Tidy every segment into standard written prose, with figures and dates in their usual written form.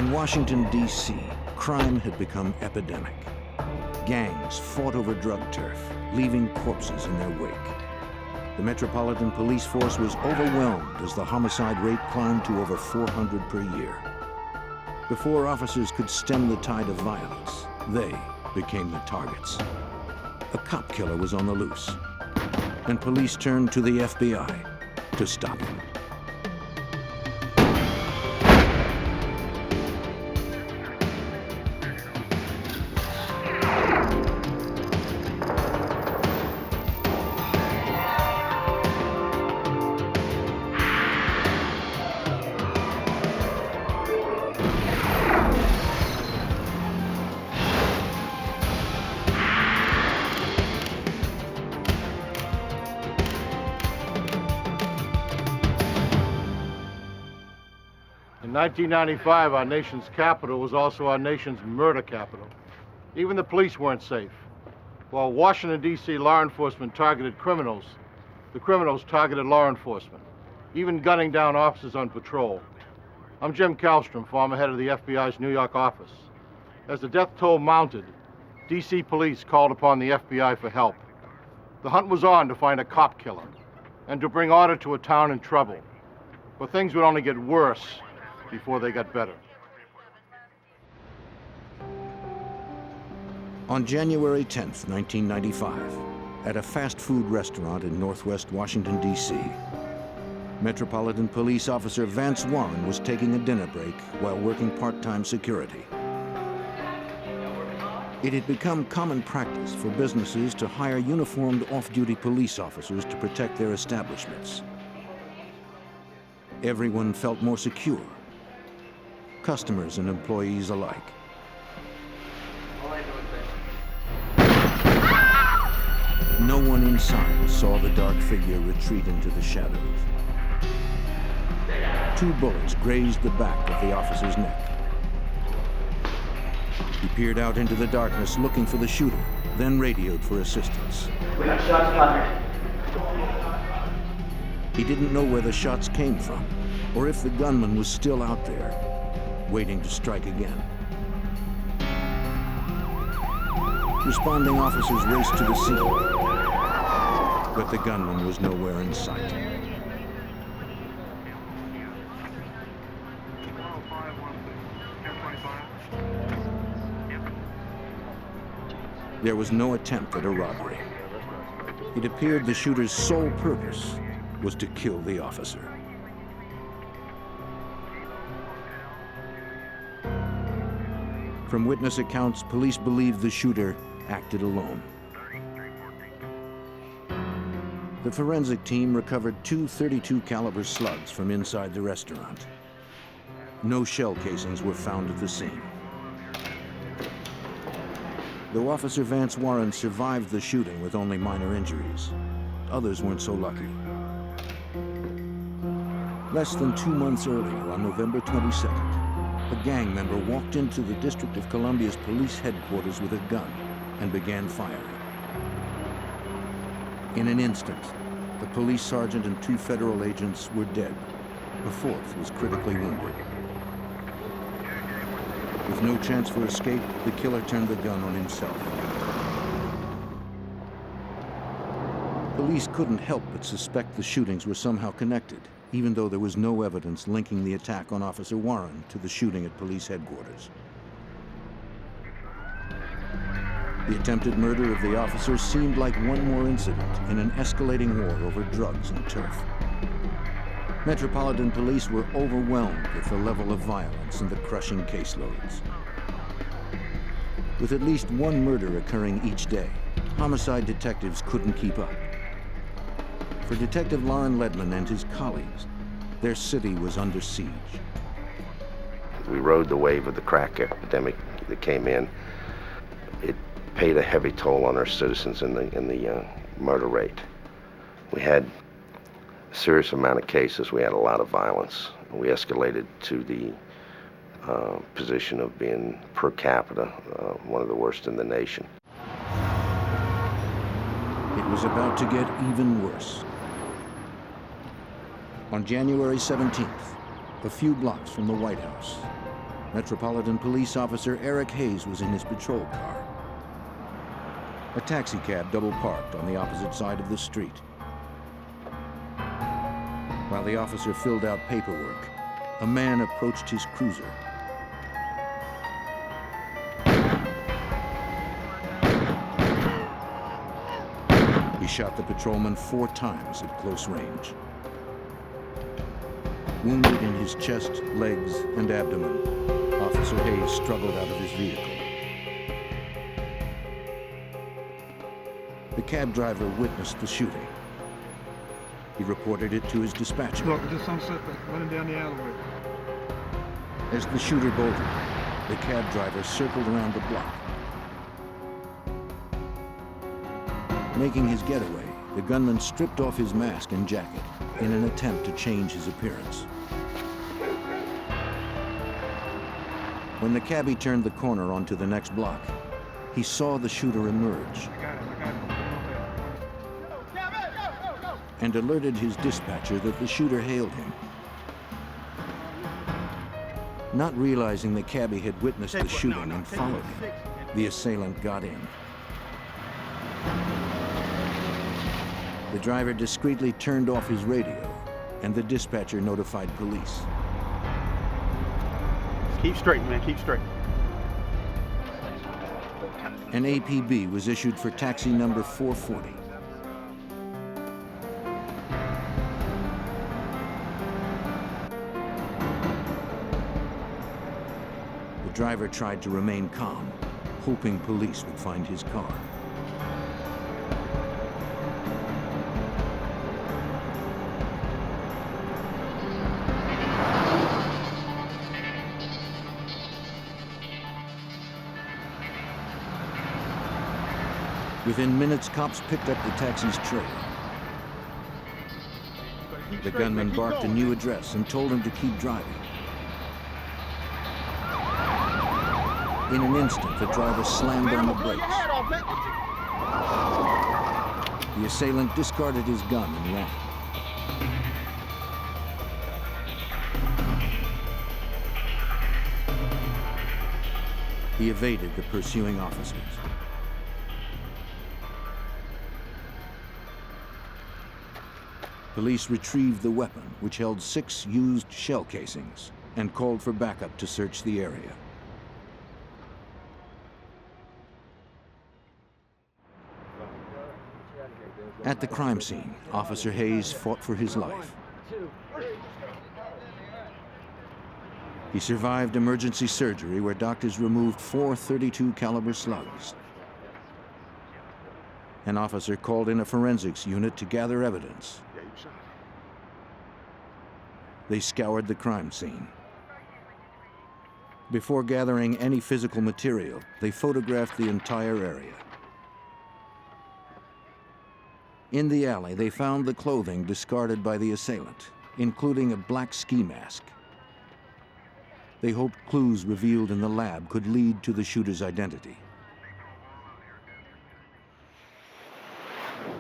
In Washington, D.C., crime had become epidemic. Gangs fought over drug turf, leaving corpses in their wake. The Metropolitan Police Force was overwhelmed as the homicide rate climbed to over 400 per year. Before officers could stem the tide of violence, they became the targets. A cop killer was on the loose, and police turned to the FBI to stop him. In 1995, our nation's capital was also our nation's murder capital. Even the police weren't safe. While Washington, D.C. law enforcement targeted criminals, the criminals targeted law enforcement, even gunning down officers on patrol. I'm Jim Kallstrom, former head of the FBI's New York office. As the death toll mounted, D.C. police called upon the FBI for help. The hunt was on to find a cop killer and to bring order to a town in trouble. But things would only get worse before they got better. On January 10th, 1995, at a fast food restaurant in northwest Washington, D.C., Metropolitan Police Officer Vance Warren was taking a dinner break while working part-time security. It had become common practice for businesses to hire uniformed off-duty police officers to protect their establishments. Everyone felt more secure, customers and employees alike. No one inside saw the dark figure retreat into the shadows. 2 bullets grazed the back of the officer's neck. He peered out into the darkness looking for the shooter, then radioed for assistance. We have shots fired. He didn't know where the shots came from, or if the gunman was still out there, waiting to strike again. Responding officers raced to the scene, but the gunman was nowhere in sight. There was no attempt at a robbery. It appeared the shooter's sole purpose was to kill the officer. From witness accounts, police believe the shooter acted alone. The forensic team recovered 2 .32 caliber slugs from inside the restaurant. No shell casings were found at the scene. Though Officer Vance Warren survived the shooting with only minor injuries, others weren't so lucky. Less than 2 months earlier, on November 22nd, a gang member walked into the District of Columbia's police headquarters with a gun and began firing. In an instant, the police sergeant and 2 federal agents were dead. The 4th was critically wounded. With no chance for escape, the killer turned the gun on himself. Police couldn't help but suspect the shootings were somehow connected, even though there was no evidence linking the attack on Officer Warren to the shooting at police headquarters. The attempted murder of the officer seemed like one more incident in an escalating war over drugs and turf. Metropolitan Police were overwhelmed with the level of violence and the crushing caseloads. With at least 1 murder occurring each day, homicide detectives couldn't keep up. For Detective Loren Ledman and his colleagues, their city was under siege. We rode the wave of the crack epidemic that came in. It paid a heavy toll on our citizens in the murder rate. We had a serious amount of cases. We had a lot of violence. We escalated to the position of being, per capita, one of the worst in the nation. It was about to get even worse. On January 17th, a few blocks from the White House, Metropolitan Police Officer Eric Hayes was in his patrol car. A taxi cab double parked on the opposite side of the street. While the officer filled out paperwork, a man approached his cruiser. He shot the patrolman 4 times at close range. Wounded in his chest, legs, and abdomen, Officer Hayes struggled out of his vehicle. The cab driver witnessed the shooting. He reported it to his dispatcher. Look, just unsuspecting, running down the alleyway. As the shooter bolted, the cab driver circled around the block. Making his getaway, the gunman stripped off his mask and jacket in an attempt to change his appearance. When the cabbie turned the corner onto the next block, he saw the shooter emerge and alerted his dispatcher that the shooter hailed him. Not realizing the cabbie had witnessed the shooting and followed him, the assailant got in. The driver discreetly turned off his radio, and the dispatcher notified police. Keep straight, man, keep straight. An APB was issued for taxi number 440. The driver tried to remain calm, hoping police would find his car. Within minutes, cops picked up the taxi's trailer. The gunman barked a new address and told him to keep driving. In an instant, the driver slammed on the brakes. The assailant discarded his gun and ran. He evaded the pursuing officers. Police retrieved the weapon, which held 6 used shell casings, and called for backup to search the area. At the crime scene, Officer Hayes fought for his life. He survived emergency surgery where doctors removed 4 .32 caliber slugs. An officer called in a forensics unit to gather evidence. They scoured the crime scene. Before gathering any physical material, they photographed the entire area. In the alley, they found the clothing discarded by the assailant, including a black ski mask. They hoped clues revealed in the lab could lead to the shooter's identity.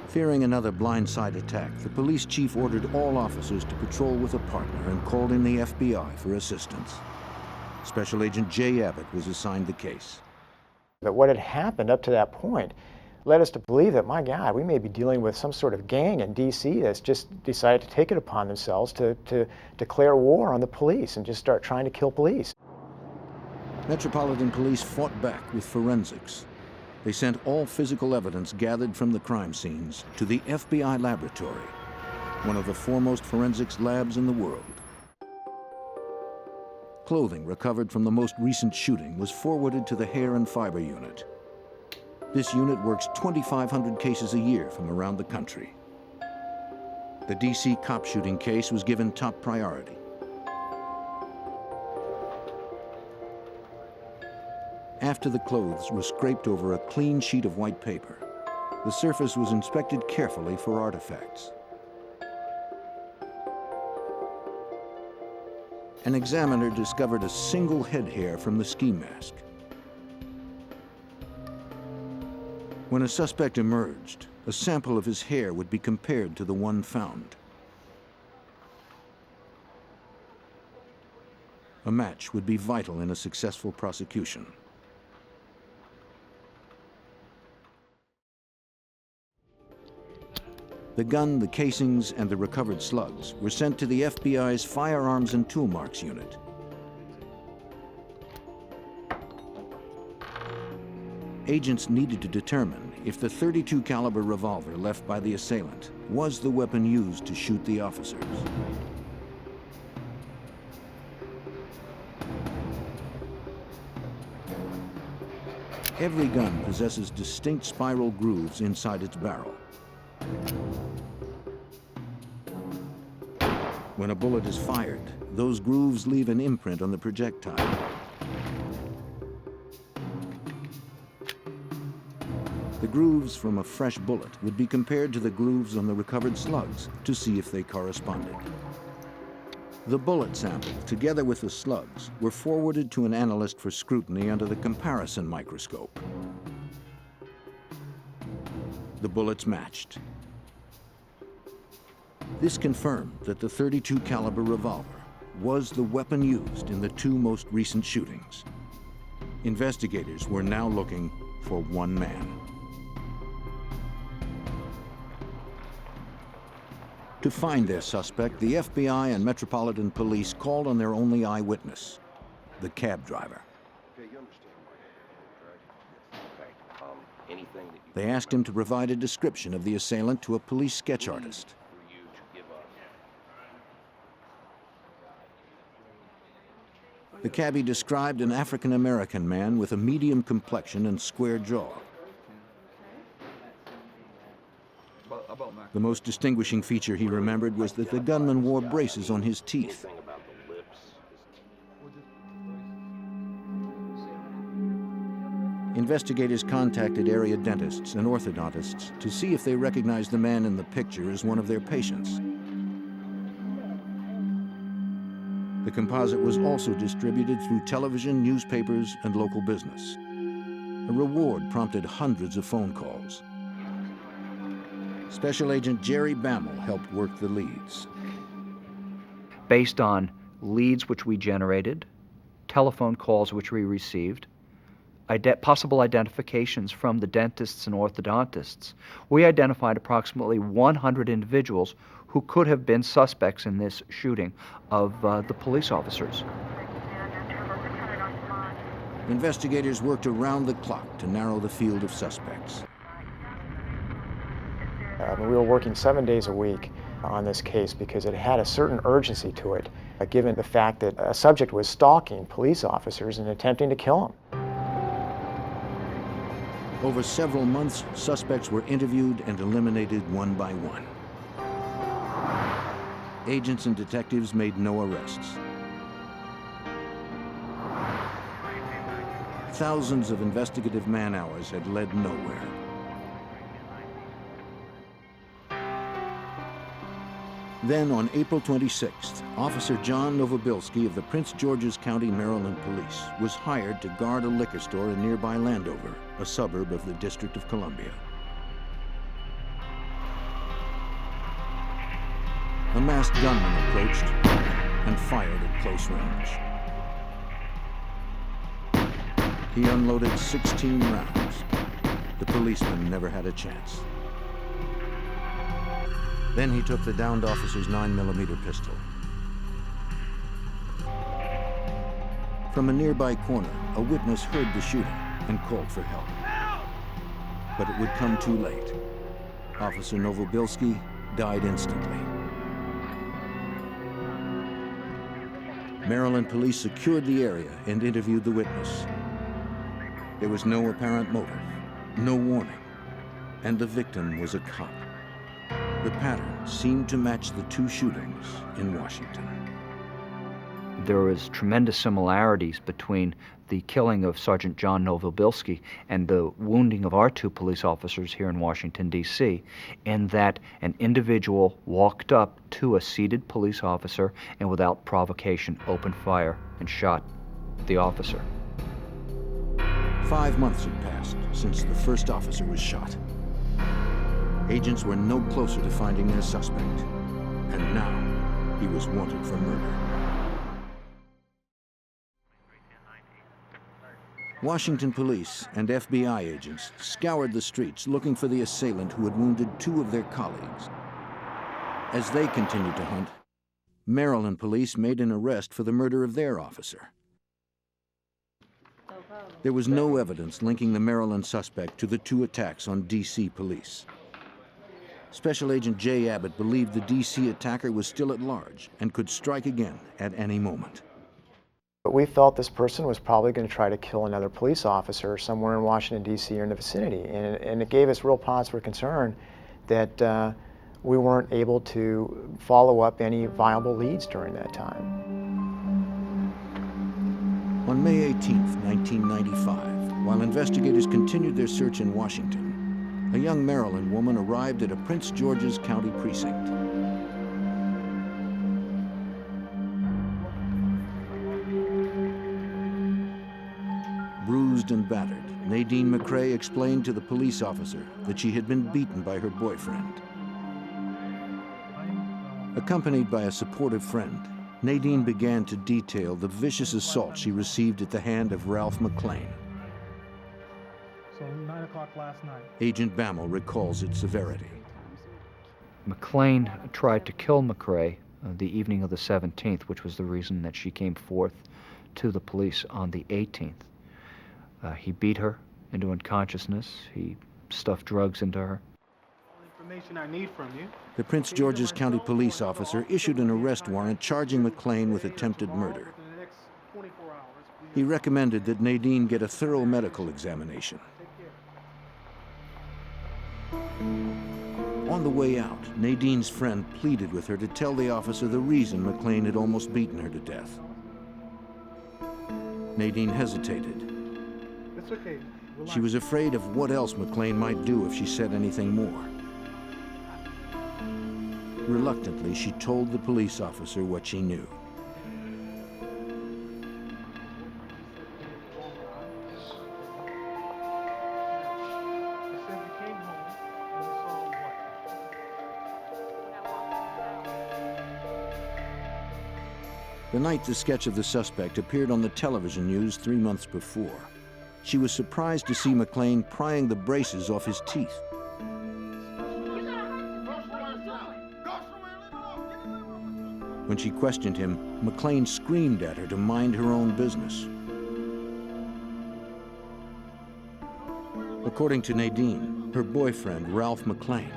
Fearing another blindside attack, the police chief ordered all officers to patrol with a partner and called in the FBI for assistance. Special Agent Jay Abbott was assigned the case. But what had happened up to that point led us to believe that, my God, we may be dealing with some sort of gang in D.C. that's just decided to take it upon themselves to declare war on the police and just start trying to kill police. Metropolitan Police fought back with forensics. They sent all physical evidence gathered from the crime scenes to the FBI laboratory, one of the foremost forensics labs in the world. Clothing recovered from the most recent shooting was forwarded to the Hair and Fiber Unit. This unit works 2,500 cases a year from around the country. The D.C. cop shooting case was given top priority. After the clothes were scraped over a clean sheet of white paper, the surface was inspected carefully for artifacts. An examiner discovered a single head hair from the ski mask. When a suspect emerged, a sample of his hair would be compared to the one found. A match would be vital in a successful prosecution. The gun, the casings, and the recovered slugs were sent to the FBI's Firearms and Tool Marks Unit. Agents needed to determine if the .32 caliber revolver left by the assailant was the weapon used to shoot the officers. Every gun possesses distinct spiral grooves inside its barrel. When a bullet is fired, those grooves leave an imprint on the projectile. The grooves from a fresh bullet would be compared to the grooves on the recovered slugs to see if they corresponded. The bullet sample, together with the slugs, were forwarded to an analyst for scrutiny under the comparison microscope. The bullets matched. This confirmed that the .32 caliber revolver was the weapon used in the two most recent shootings. Investigators were now looking for one man. To find their suspect, the FBI and Metropolitan Police called on their only eyewitness, the cab driver. They asked him to provide a description of the assailant to a police sketch artist. The cabbie described an African-American man with a medium complexion and square jaw. The most distinguishing feature he remembered was that the gunman wore braces on his teeth. Investigators contacted area dentists and orthodontists to see if they recognized the man in the picture as one of their patients. The composite was also distributed through television, newspapers, and local business. A reward prompted hundreds of phone calls. Special Agent Jerry Bammel helped work the leads. Based on leads which we generated, telephone calls which we received, possible identifications from the dentists and orthodontists, we identified approximately 100 individuals who could have been suspects in this shooting of the police officers. Investigators worked around the clock to narrow the field of suspects. We were working 7 days a week on this case because it had a certain urgency to it, given the fact that a subject was stalking police officers and attempting to kill them. Over several months, suspects were interviewed and eliminated one by one. Agents and detectives made no arrests. Thousands of investigative man-hours had led nowhere. Then, on April 26th, Officer John Novobilski of the Prince George's County, Maryland Police was hired to guard a liquor store in nearby Landover, a suburb of the District of Columbia. A masked gunman approached and fired at close range. He unloaded 16 rounds. The policeman never had a chance. Then he took the downed officer's 9mm pistol. From a nearby corner, a witness heard the shooting and called for help. But it would come too late. Officer Novobilski died instantly. Maryland police secured the area and interviewed the witness. There was no apparent motive, no warning, and the victim was a cop. The pattern seemed to match the two shootings in Washington. There was tremendous similarities between the killing of Sergeant John Novobilski and the wounding of our two police officers here in Washington, D.C., in that an individual walked up to a seated police officer and without provocation opened fire and shot the officer. 5 months had passed since the first officer was shot. Agents were no closer to finding their suspect, and now he was wanted for murder. Washington police and FBI agents scoured the streets looking for the assailant who had wounded 2 of their colleagues. As they continued to hunt, Maryland police made an arrest for the murder of their officer. There was no evidence linking the Maryland suspect to the 2 attacks on D.C. police. Special Agent Jay Abbott believed the D.C. attacker was still at large and could strike again at any moment. But we felt this person was probably going to try to kill another police officer somewhere in Washington, D.C. or in the vicinity. And it gave us real pause for concern that we weren't able to follow up any viable leads during that time. On May 18, 1995, while investigators continued their search in Washington, a young Maryland woman arrived at a Prince George's County precinct. Bruised and battered, Nadine McCrae explained to the police officer that she had been beaten by her boyfriend. Accompanied by a supportive friend, Nadine began to detail the vicious assault she received at the hand of Ralph McClain. So 9 o'clock last night. Agent Bammel recalls its severity. McClain tried to kill McCrae the evening of the 17th, which was the reason that she came forth to the police on the 18th. He beat her into unconsciousness. He stuffed drugs into her. Information I need from you. The Prince George's County police officer issued an arrest warrant charging McClain with attempted murder. He recommended that Nadine get a thorough medical examination. On the way out, Nadine's friend pleaded with her to tell the officer the reason McClain had almost beaten her to death. Nadine hesitated. It's okay. She was afraid of what else McClain might do if she said anything more. Reluctantly, she told the police officer what she knew. The night the sketch of the suspect appeared on the television news 3 months before, she was surprised to see McClain prying the braces off his teeth. When she questioned him, McClain screamed at her to mind her own business. According to Nadine, her boyfriend, Ralph McClain,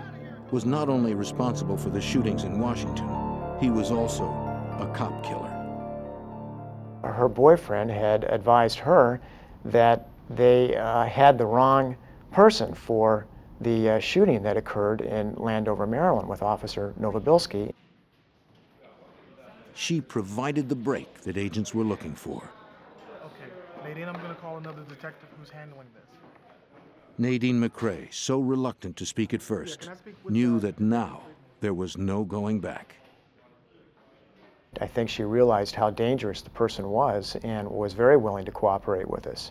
was not only responsible for the shootings in Washington, he was also a cop killer. Her boyfriend had advised her that they had the wrong person for the shooting that occurred in Landover, Maryland with Officer Novobilski. She provided the break that agents were looking for. Okay, Nadine, I'm going to call another detective who's handling this. Nadine McCrae, so reluctant to speak at first, knew that now there was no going back. I think she realized how dangerous the person was and was very willing to cooperate with us.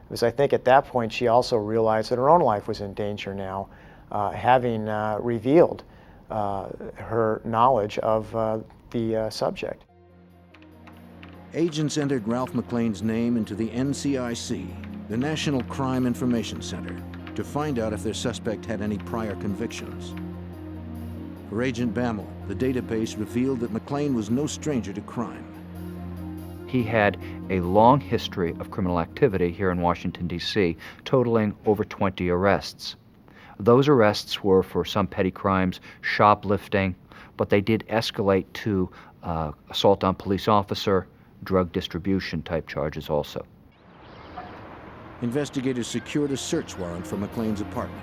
Because I think at that point she also realized that her own life was in danger now, having revealed her knowledge of the subject. Agents entered Ralph McClain's name into the NCIC, the National Crime Information Center, to find out if their suspect had any prior convictions. For Agent Bammel, the database revealed that McClain was no stranger to crime. He had a long history of criminal activity here in Washington, D.C., totaling over 20 arrests. Those arrests were for some petty crimes, shoplifting, but they did escalate to assault on police officer, drug distribution type charges also. Investigators secured a search warrant for McClain's apartment.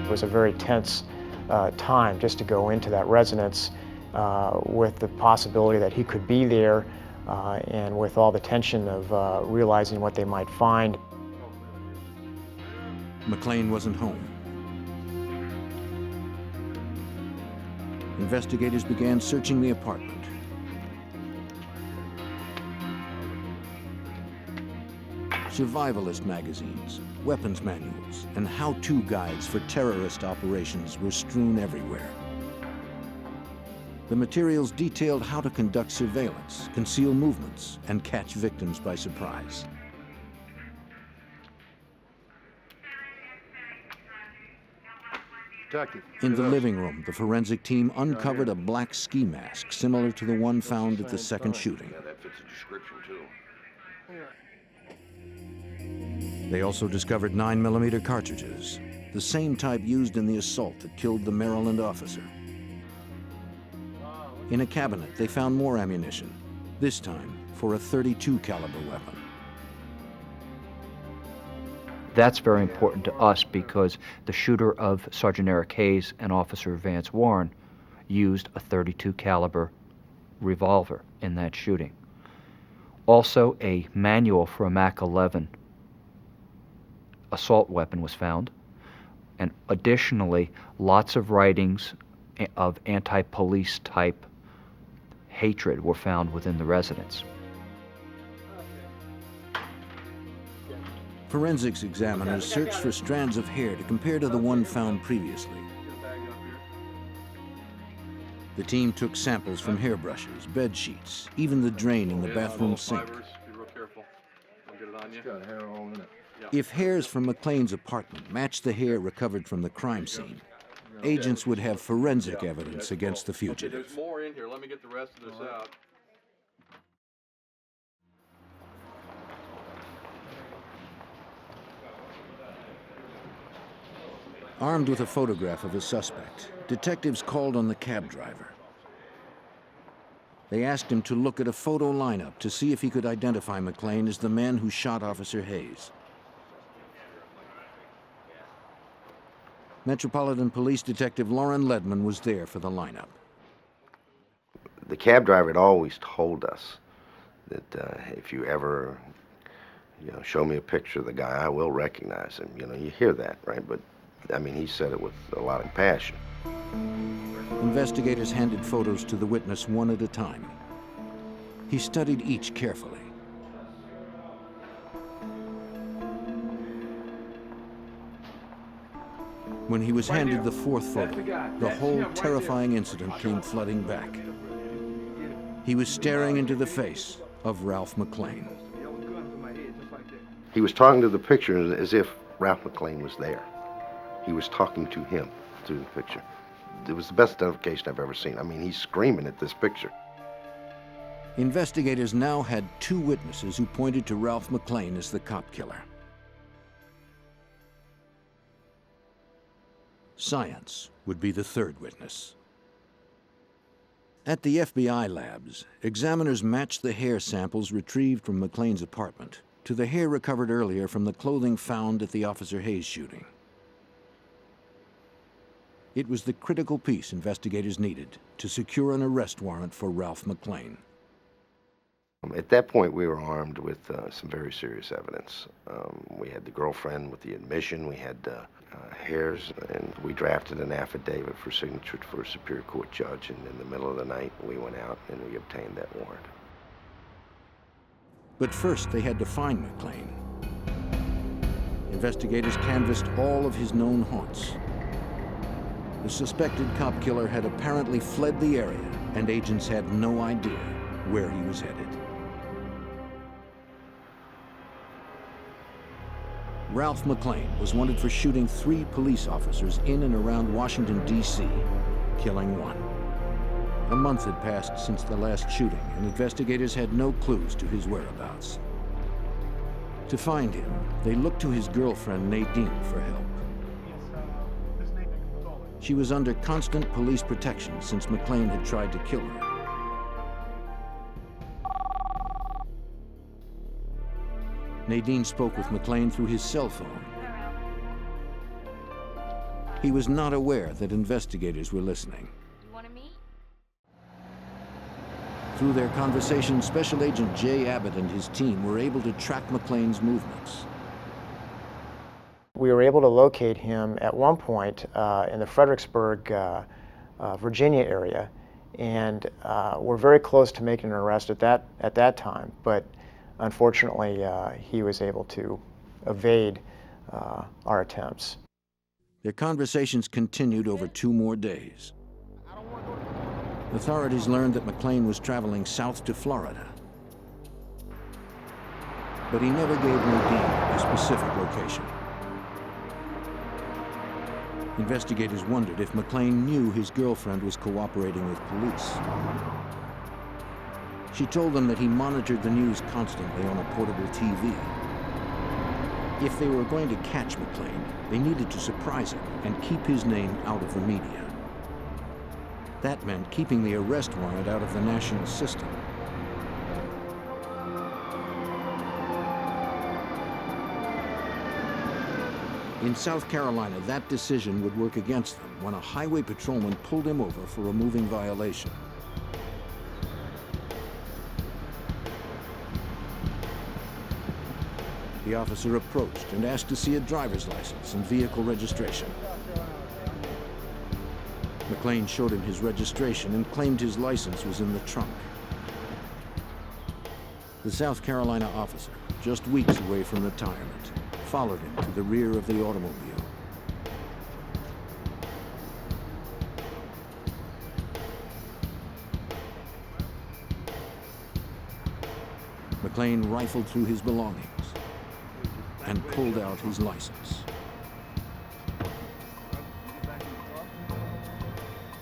It was a very tense time just to go into that residence with the possibility that he could be there and with all the tension of realizing what they might find. McClain wasn't home. Investigators began searching the apartment. Survivalist magazines, weapons manuals, and how-to guides for terrorist operations were strewn everywhere. The materials detailed how to conduct surveillance, conceal movements, and catch victims by surprise. Detective. In the living room, the forensic team uncovered a black ski mask similar to the one found at the second shooting. Yeah, that fits the description too. They also discovered 9mm cartridges, the same type used in the assault that killed the Maryland officer. In a cabinet, they found more ammunition, this time for a .32 caliber weapon. That's very important to us because the shooter of Sergeant Eric Hayes and Officer Vance Warren used a .32 caliber revolver in that shooting. Also, a manual for a MAC-11 assault weapon was found, and additionally, lots of writings of anti-police type hatred were found within the residence. Forensics examiners searched for strands of hair to compare to the one found previously. The team took samples from hairbrushes, bed sheets, even the drain in the bathroom sink. Be real careful. Don't get it on you. It's got hair all in it. If hairs from McLean's apartment matched the hair recovered from the crime scene, agents would have forensic evidence against the fugitive. There's more in here. Let me get the rest of this out. Armed with a photograph of a suspect, detectives called on the cab driver. They asked him to look at a photo lineup to see if he could identify McLean as the man who shot Officer Hayes. Metropolitan Police Detective Lauren Ledman was there for the lineup. The cab driver had always told us that if you ever, show me a picture of the guy, I will recognize him. You hear that, right? But I mean, he said it with a lot of passion. Investigators handed photos to the witness one at a time. He studied each carefully. When he was handed the fourth photo, the whole terrifying incident came flooding back. He was staring into the face of Ralph McLean. He was talking to the picture as if Ralph McLean was there. He was talking to him through the picture. It was the best identification I've ever seen. I mean, he's screaming at this picture. Investigators now had two witnesses who pointed to Ralph McLean as the cop killer. Science would be the third witness. At the FBI labs, examiners matched the hair samples retrieved from McLean's apartment to the hair recovered earlier from the clothing found at the Officer Hayes shooting. It was the critical piece investigators needed to secure an arrest warrant for Ralph McLean. At that point, we were armed with some very serious evidence. We had the girlfriend with the admission, we had hairs, and we drafted an affidavit for signature for a Superior Court judge, and in the middle of the night, we went out and we obtained that warrant. But first, they had to find McLean. Investigators canvassed all of his known haunts. The suspected cop killer had apparently fled the area, and agents had no idea where he was headed. Ralph McLean was wanted for shooting 3 police officers in and around Washington, D.C., killing 1. A month had passed since the last shooting, and investigators had no clues to his whereabouts. To find him, they looked to his girlfriend, Nadine, for help. She was under constant police protection since McLean had tried to kill her. Nadine spoke with McLean through his cell phone. He was not aware that investigators were listening. You want to meet? Through their conversation, Special Agent Jay Abbott and his team were able to track McLean's movements. We were able to locate him at one point in the Fredericksburg, Virginia area, and we're very close to making an arrest at that time. But unfortunately, he was able to evade our attempts. Their conversations continued over 2 more days. Authorities learned that McLean was traveling south to Florida. But he never gave Nadine a specific location. Investigators wondered if McLean knew his girlfriend was cooperating with police. She told them that he monitored the news constantly on a portable TV. If they were going to catch McLean, they needed to surprise him and keep his name out of the media. That meant keeping the arrest warrant out of the national system. In South Carolina, that decision would work against them when a highway patrolman pulled him over for a moving violation. The officer approached and asked to see a driver's license and vehicle registration. McLean showed him his registration and claimed his license was in the trunk. The South Carolina officer, just weeks away from retirement, followed him to the rear of the automobile. McLean rifled through his belongings and pulled out his license.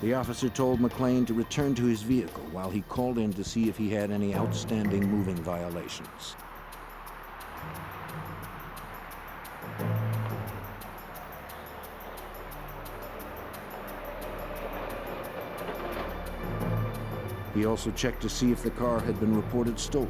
The officer told McLean to return to his vehicle while he called in to see if he had any outstanding moving violations. He also checked to see if the car had been reported stolen.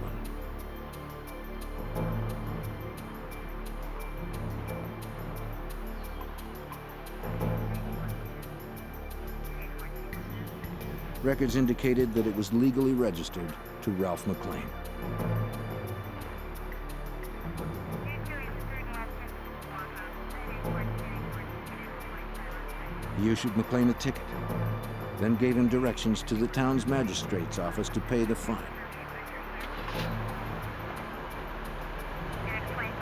Records indicated that it was legally registered to Ralph McLean. He issued McLean a ticket, then gave him directions to the town's magistrate's office to pay the fine.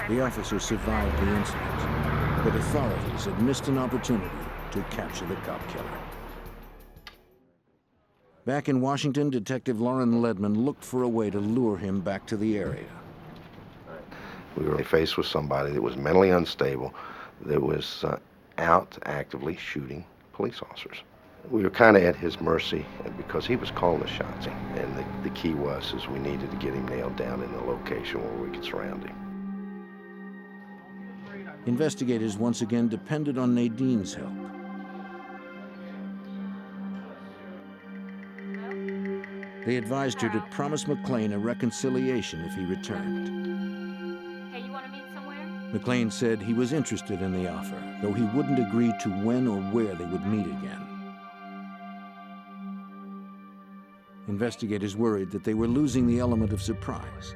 The officer survived the incident, but authorities had missed an opportunity to capture the cop killer. Back in Washington, Detective Lauren Ledman looked for a way to lure him back to the area. We were faced with somebody that was mentally unstable, that was out actively shooting police officers. We were kind of at his mercy because he was calling the shots. And the key was we needed to get him nailed down in a location where we could surround him. Investigators once again depended on Nadine's help. They advised her to promise McLean a reconciliation if he returned. Hey, you want to meet somewhere? McLean said he was interested in the offer, though he wouldn't agree to when or where they would meet again. Investigators worried that they were losing the element of surprise.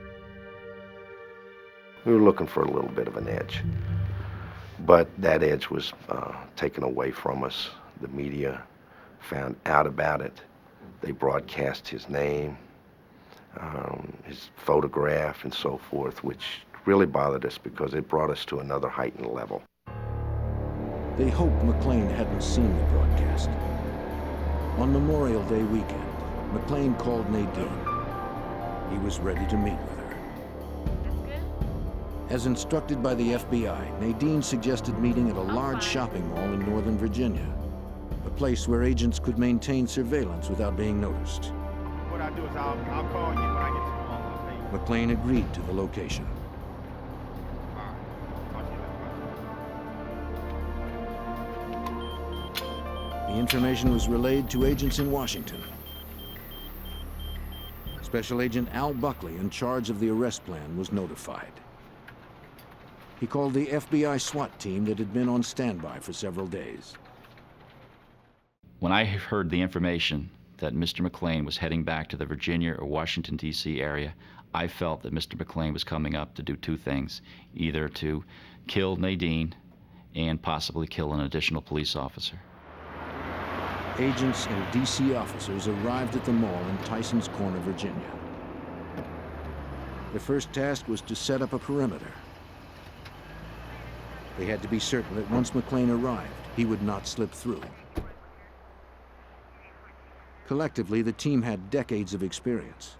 We were looking for a little bit of an edge, but that edge was taken away from us. The media found out about it. They broadcast his name, his photograph, and so forth, which really bothered us because it brought us to another heightened level. They hoped McLean hadn't seen the broadcast. On Memorial Day weekend, McLean called Nadine. He was ready to meet with her. As instructed by the FBI, Nadine suggested meeting at a large shopping mall in Northern Virginia, a place where agents could maintain surveillance without being noticed. What I'll do is I'll call you when I get to the mall. I'll pay you. McLean agreed to the location. All right. Talk to you later. The information was relayed to agents in Washington. Special Agent Al Buckley, in charge of the arrest plan, was notified. He called the FBI SWAT team that had been on standby for several days. When I heard the information that Mr. McLean was heading back to the Virginia or Washington, D.C. area, I felt that Mr. McLean was coming up to do two things, either to kill Nadine and possibly kill an additional police officer. Agents and D.C. officers arrived at the mall in Tysons Corner, Virginia. Their first task was to set up a perimeter. They had to be certain that once McLean arrived, he would not slip through. Collectively, the team had decades of experience.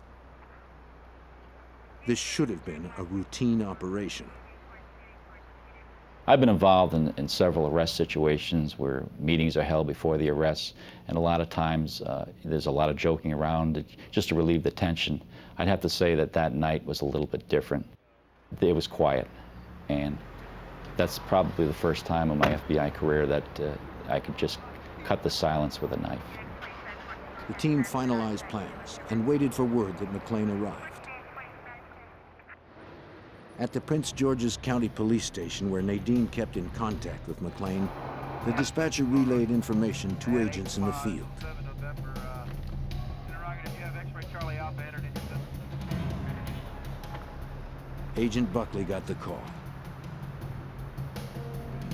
This should have been a routine operation. I've been involved in several arrest situations where meetings are held before the arrests, and a lot of times there's a lot of joking around just to relieve the tension. I'd have to say that that night was a little bit different. It was quiet, and that's probably the first time in my FBI career that I could just cut the silence with a knife. The team finalized plans and waited for word that McLean arrived. At the Prince George's County Police Station, where Nadine kept in contact with McLean, the dispatcher relayed information to agents in the field. Agent Buckley got the call.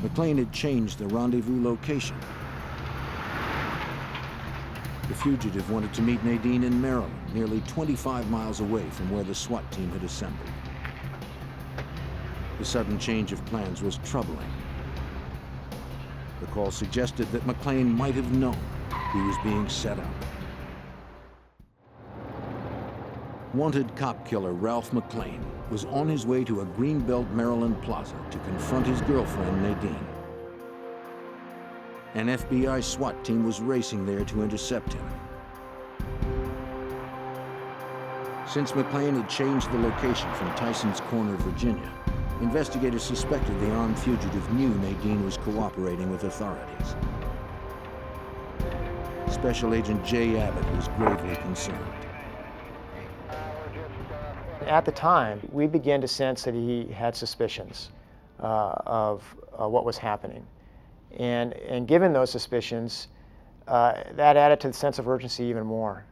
McLean had changed the rendezvous location. The fugitive wanted to meet Nadine in Maryland, nearly 25 miles away from where the SWAT team had assembled. The sudden change of plans was troubling. The call suggested that McLean might have known he was being set up. Wanted cop killer Ralph McLean was on his way to a Greenbelt, Maryland plaza to confront his girlfriend, Nadine. An FBI SWAT team was racing there to intercept him. Since McLean had changed the location from Tyson's Corner, Virginia, investigators suspected the armed fugitive knew Nadine was cooperating with authorities. Special Agent Jay Abbott was gravely concerned. At the time, we began to sense that he had suspicions of what was happening. And given those suspicions, that added to the sense of urgency even more.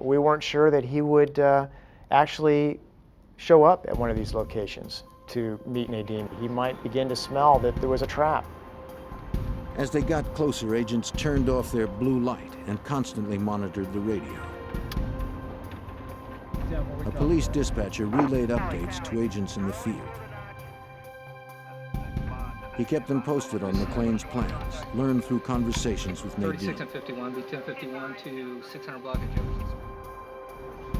We weren't sure that he would actually show up at one of these locations to meet Nadine. He might begin to smell that there was a trap. As they got closer, agents turned off their blue light and constantly monitored the radio. A police dispatcher relayed updates to agents in the field. He kept them posted on McLean's plans, learned through conversations with Nadine. 36 and 51, be 1051 to 600 block of Jefferson.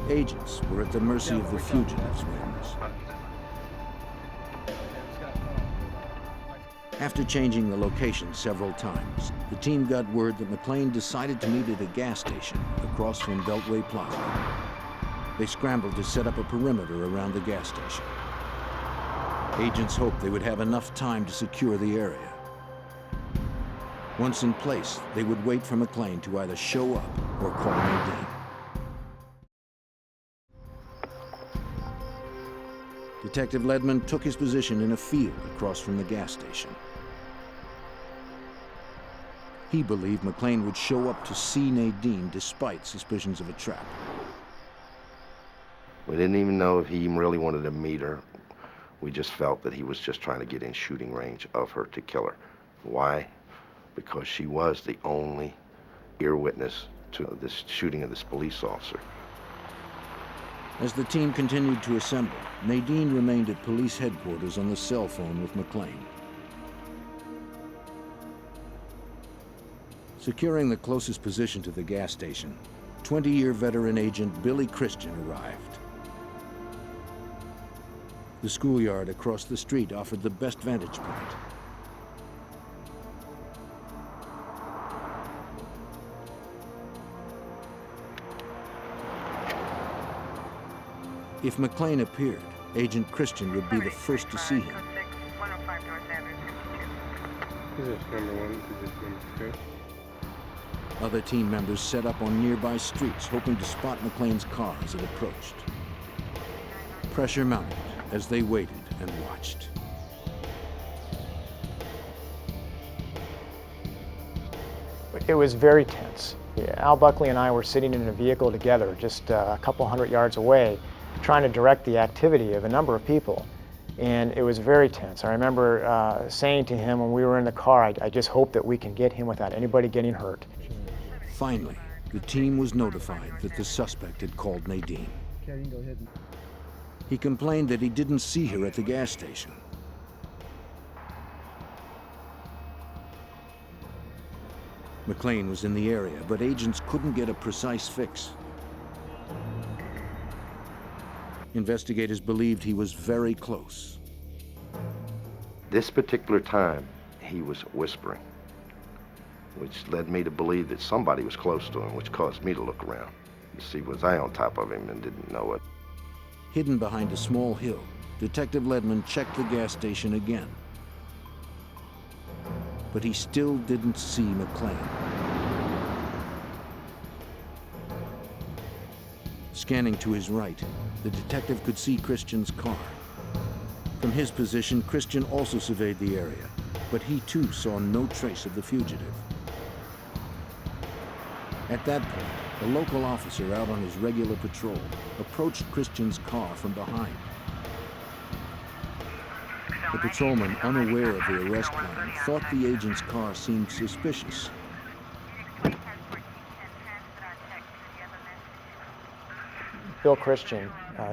Agents were at the mercy of the fugitive's whims. After changing the location several times, the team got word that McLean decided to meet at a gas station across from Beltway Plaza. They scrambled to set up a perimeter around the gas station. Agents hoped they would have enough time to secure the area. Once in place, they would wait for McLean to either show up or call Nadine. Detective Ledman took his position in a field across from the gas station. He believed McLean would show up to see Nadine despite suspicions of a trap. We didn't even know if he even really wanted to meet her. We just felt that he was just trying to get in shooting range of her to kill her. Why? Because she was the only ear witness to this shooting of this police officer. As the team continued to assemble, Nadine remained at police headquarters on the cell phone with McLean. Securing the closest position to the gas station, 20-year veteran agent Billy Christian arrived. The schoolyard across the street offered the best vantage point. If McLean appeared, Agent Christian would be the first to see him. Is this number 1? Is this number 2? Other team members set up on nearby streets, hoping to spot McLean's car as it approached. Pressure mounted as they waited and watched. It was very tense. Al Buckley and I were sitting in a vehicle together just a couple hundred yards away, trying to direct the activity of a number of people. And it was very tense. I remember saying to him when we were in the car, I just hope that we can get him without anybody getting hurt. Finally, the team was notified that the suspect had called Nadine. He complained that he didn't see her at the gas station. McLean was in the area, but agents couldn't get a precise fix. Investigators believed he was very close. This particular time, he was whispering, which led me to believe that somebody was close to him, which caused me to look around. You see, was I on top of him and didn't know it? Hidden behind a small hill, Detective Ledman checked the gas station again. But he still didn't see McLean. Scanning to his right, the detective could see Christian's car. From his position, Christian also surveyed the area, but he too saw no trace of the fugitive. At that point, a local officer out on his regular patrol approached Christian's car from behind. The patrolman, unaware of the arrest plan, thought the agent's car seemed suspicious. Bill Christian,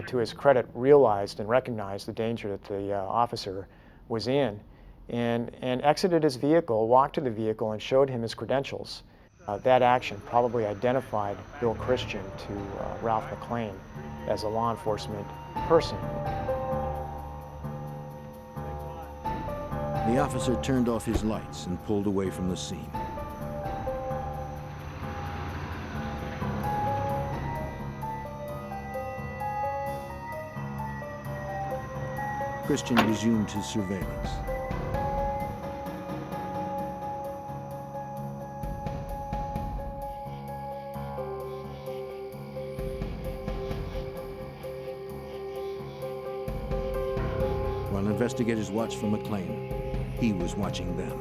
to his credit, realized and recognized the danger that the officer was in and exited his vehicle, walked to the vehicle, and showed him his credentials. That action probably identified Bill Christian to Ralph McLean as a law enforcement person. The officer turned off his lights and pulled away from the scene. Christian resumed his surveillance. While investigators watched for McLean, he was watching them.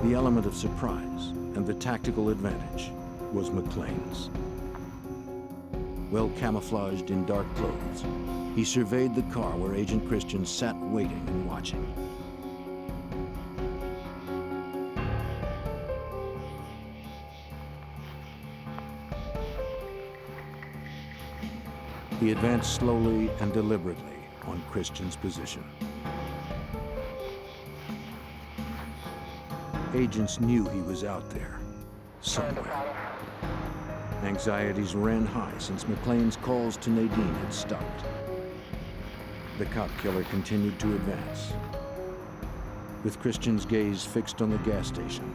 The element of surprise and the tactical advantage was McLean's. Well camouflaged in dark clothes, he surveyed the car where Agent Christian sat waiting and watching. He advanced slowly and deliberately on Christian's position. Agents knew he was out there, somewhere. Anxieties ran high since McLean's calls to Nadine had stopped. The cop killer continued to advance. With Christian's gaze fixed on the gas station,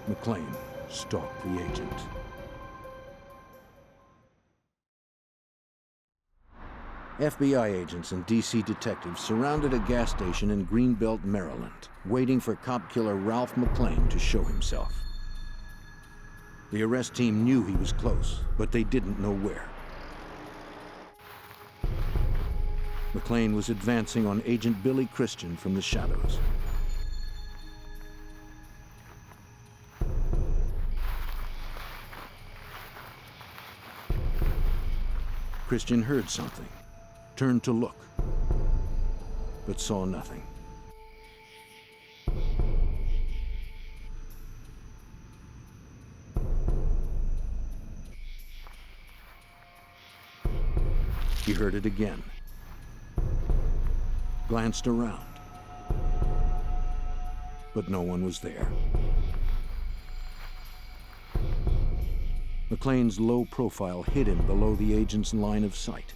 McLean stalked the agent. FBI agents and D.C. detectives surrounded a gas station in Greenbelt, Maryland, waiting for cop killer Ralph McLean to show himself. The arrest team knew he was close, but they didn't know where. McLean was advancing on Agent Billy Christian from the shadows. Christian heard something, turned to look, but saw nothing. He heard it again, glanced around, but no one was there. McLean's low profile hid him below the agent's line of sight.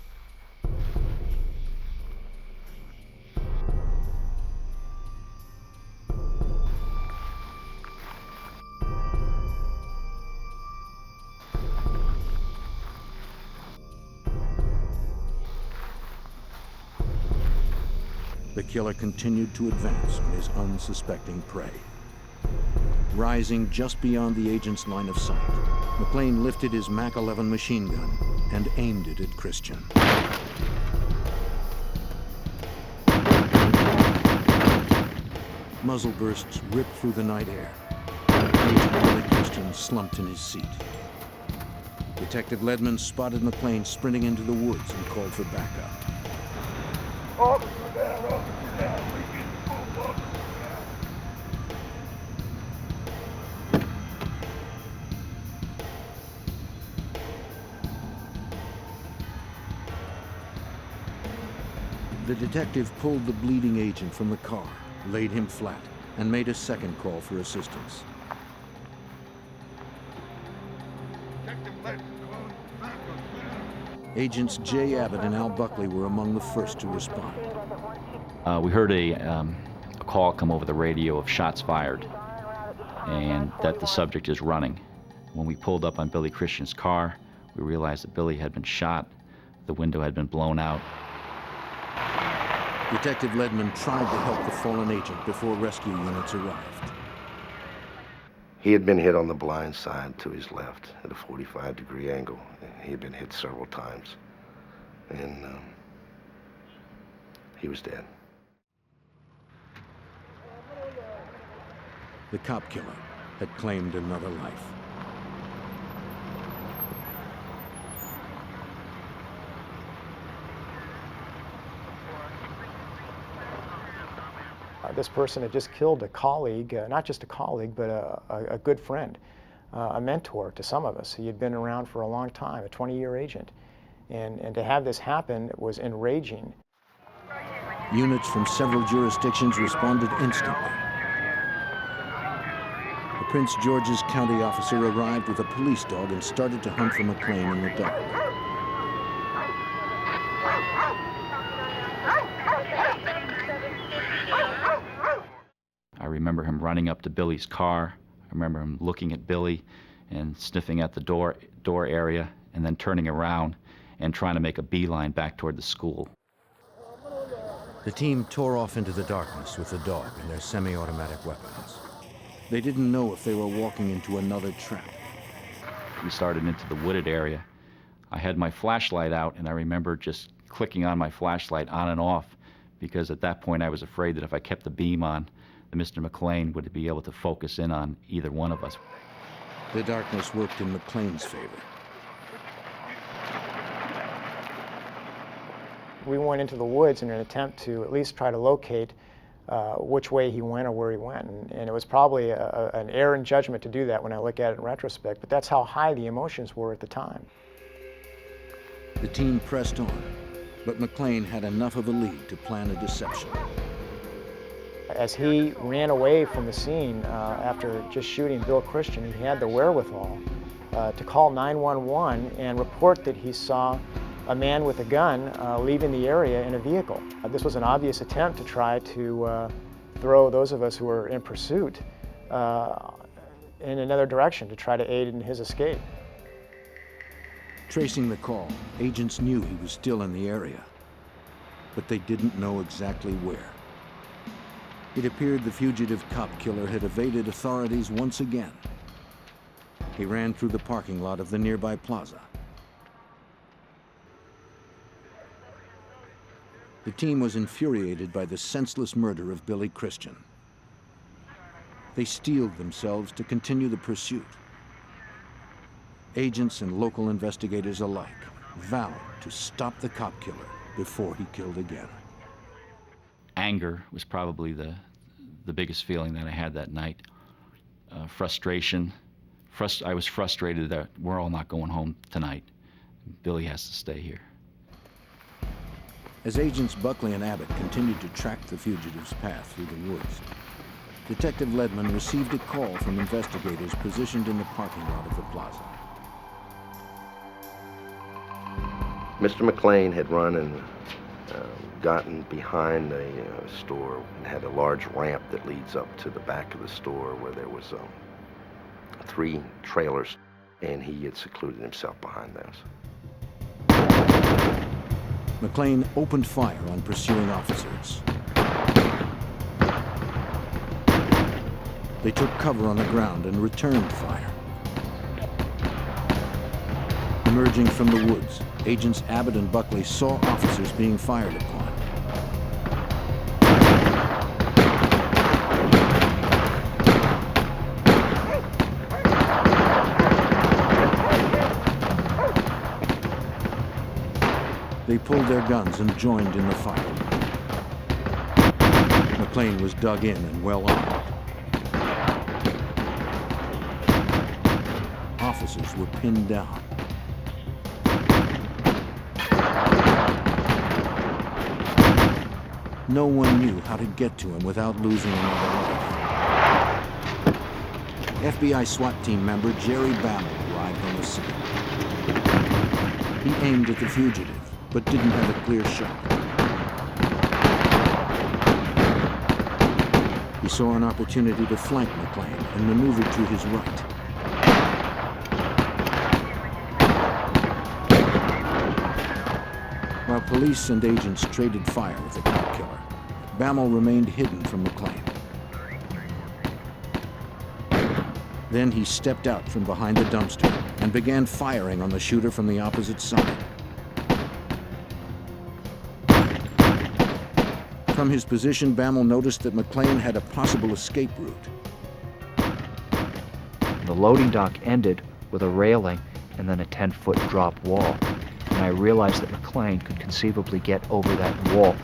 The killer continued to advance on his unsuspecting prey. Rising just beyond the agent's line of sight, McLean lifted his Mac 11 machine gun and aimed it at Christian. Muzzle bursts ripped through the night air. Agent Billy Christian slumped in his seat. Detective Ledman spotted McLean sprinting into the woods and called for backup. The detective pulled the bleeding agent from the car, laid him flat, and made a second call for assistance. Agents Jay Abbott and Al Buckley were among the first to respond. We heard a call come over the radio of shots fired, and that the subject is running. When we pulled up on Billy Christian's car, we realized that Billy had been shot. The window had been blown out. Detective Ledman tried to help the fallen agent before rescue units arrived. He had been hit on the blind side to his left at a 45-degree angle. He had been hit several times, and he was dead. The cop killer had claimed another life. This person had just killed a colleague, not just a colleague, but a good friend, a mentor to some of us. He had been around for a long time, a 20-year agent. And to have this happen was enraging. Units from several jurisdictions responded instantly. The Prince George's County officer arrived with a police dog and started to hunt for McLean in the dark. I remember him running up to Billy's car. I remember him looking at Billy and sniffing at the door area, and then turning around and trying to make a beeline back toward the school. The team tore off into the darkness with the dog and their semi-automatic weapons. They didn't know if they were walking into another trap. We started into the wooded area. I had my flashlight out, and I remember just clicking on my flashlight on and off, because at that point I was afraid that if I kept the beam on, Mr. McLean would be able to focus in on either one of us. The darkness worked in McLean's favor. We went into the woods in an attempt to at least try to locate which way he went or where he went. And it was probably an error in judgment to do that when I look at it in retrospect, but that's how high the emotions were at the time. The team pressed on, but McLean had enough of a lead to plan a deception. As he ran away from the scene after just shooting Bill Christian, he had the wherewithal to call 911 and report that he saw a man with a gun leaving the area in a vehicle. This was an obvious attempt to try to throw those of us who were in pursuit in another direction, to try to aid in his escape. Tracing the call, agents knew he was still in the area, but they didn't know exactly where. It appeared the fugitive cop killer had evaded authorities once again. He ran through the parking lot of the nearby plaza. The team was infuriated by the senseless murder of Billy Christian. They steeled themselves to continue the pursuit. Agents and local investigators alike vowed to stop the cop killer before he killed again. Anger was probably the biggest feeling that I had that night. Frustration. I was frustrated that we're all not going home tonight. Billy has to stay here. As agents Buckley and Abbott continued to track the fugitive's path through the woods, Detective Ledman received a call from investigators positioned in the parking lot of the plaza. Mr. McLean had run and gotten behind a store and had a large ramp that leads up to the back of the store where there was 3 trailers, and he had secluded himself behind those. McLean opened fire on pursuing officers. They took cover on the ground and returned fire. Emerging from the woods, agents Abbott and Buckley saw officers being fired upon. They pulled their guns and joined in the fight. McLean was dug in and well armed. Officers were pinned down. No one knew how to get to him without losing another life. FBI SWAT team member Jerry Bammel arrived on the scene. He aimed at the fugitive, but didn't have a clear shot. He saw an opportunity to flank McClain and maneuvered to his right. While police and agents traded fire with the cop killer, Bammel remained hidden from McClain. Then he stepped out from behind the dumpster and began firing on the shooter from the opposite side. From his position, Bammel noticed that McClain had a possible escape route. The loading dock ended with a railing and then a 10-foot drop wall. And I realized that McClain could conceivably get over that wall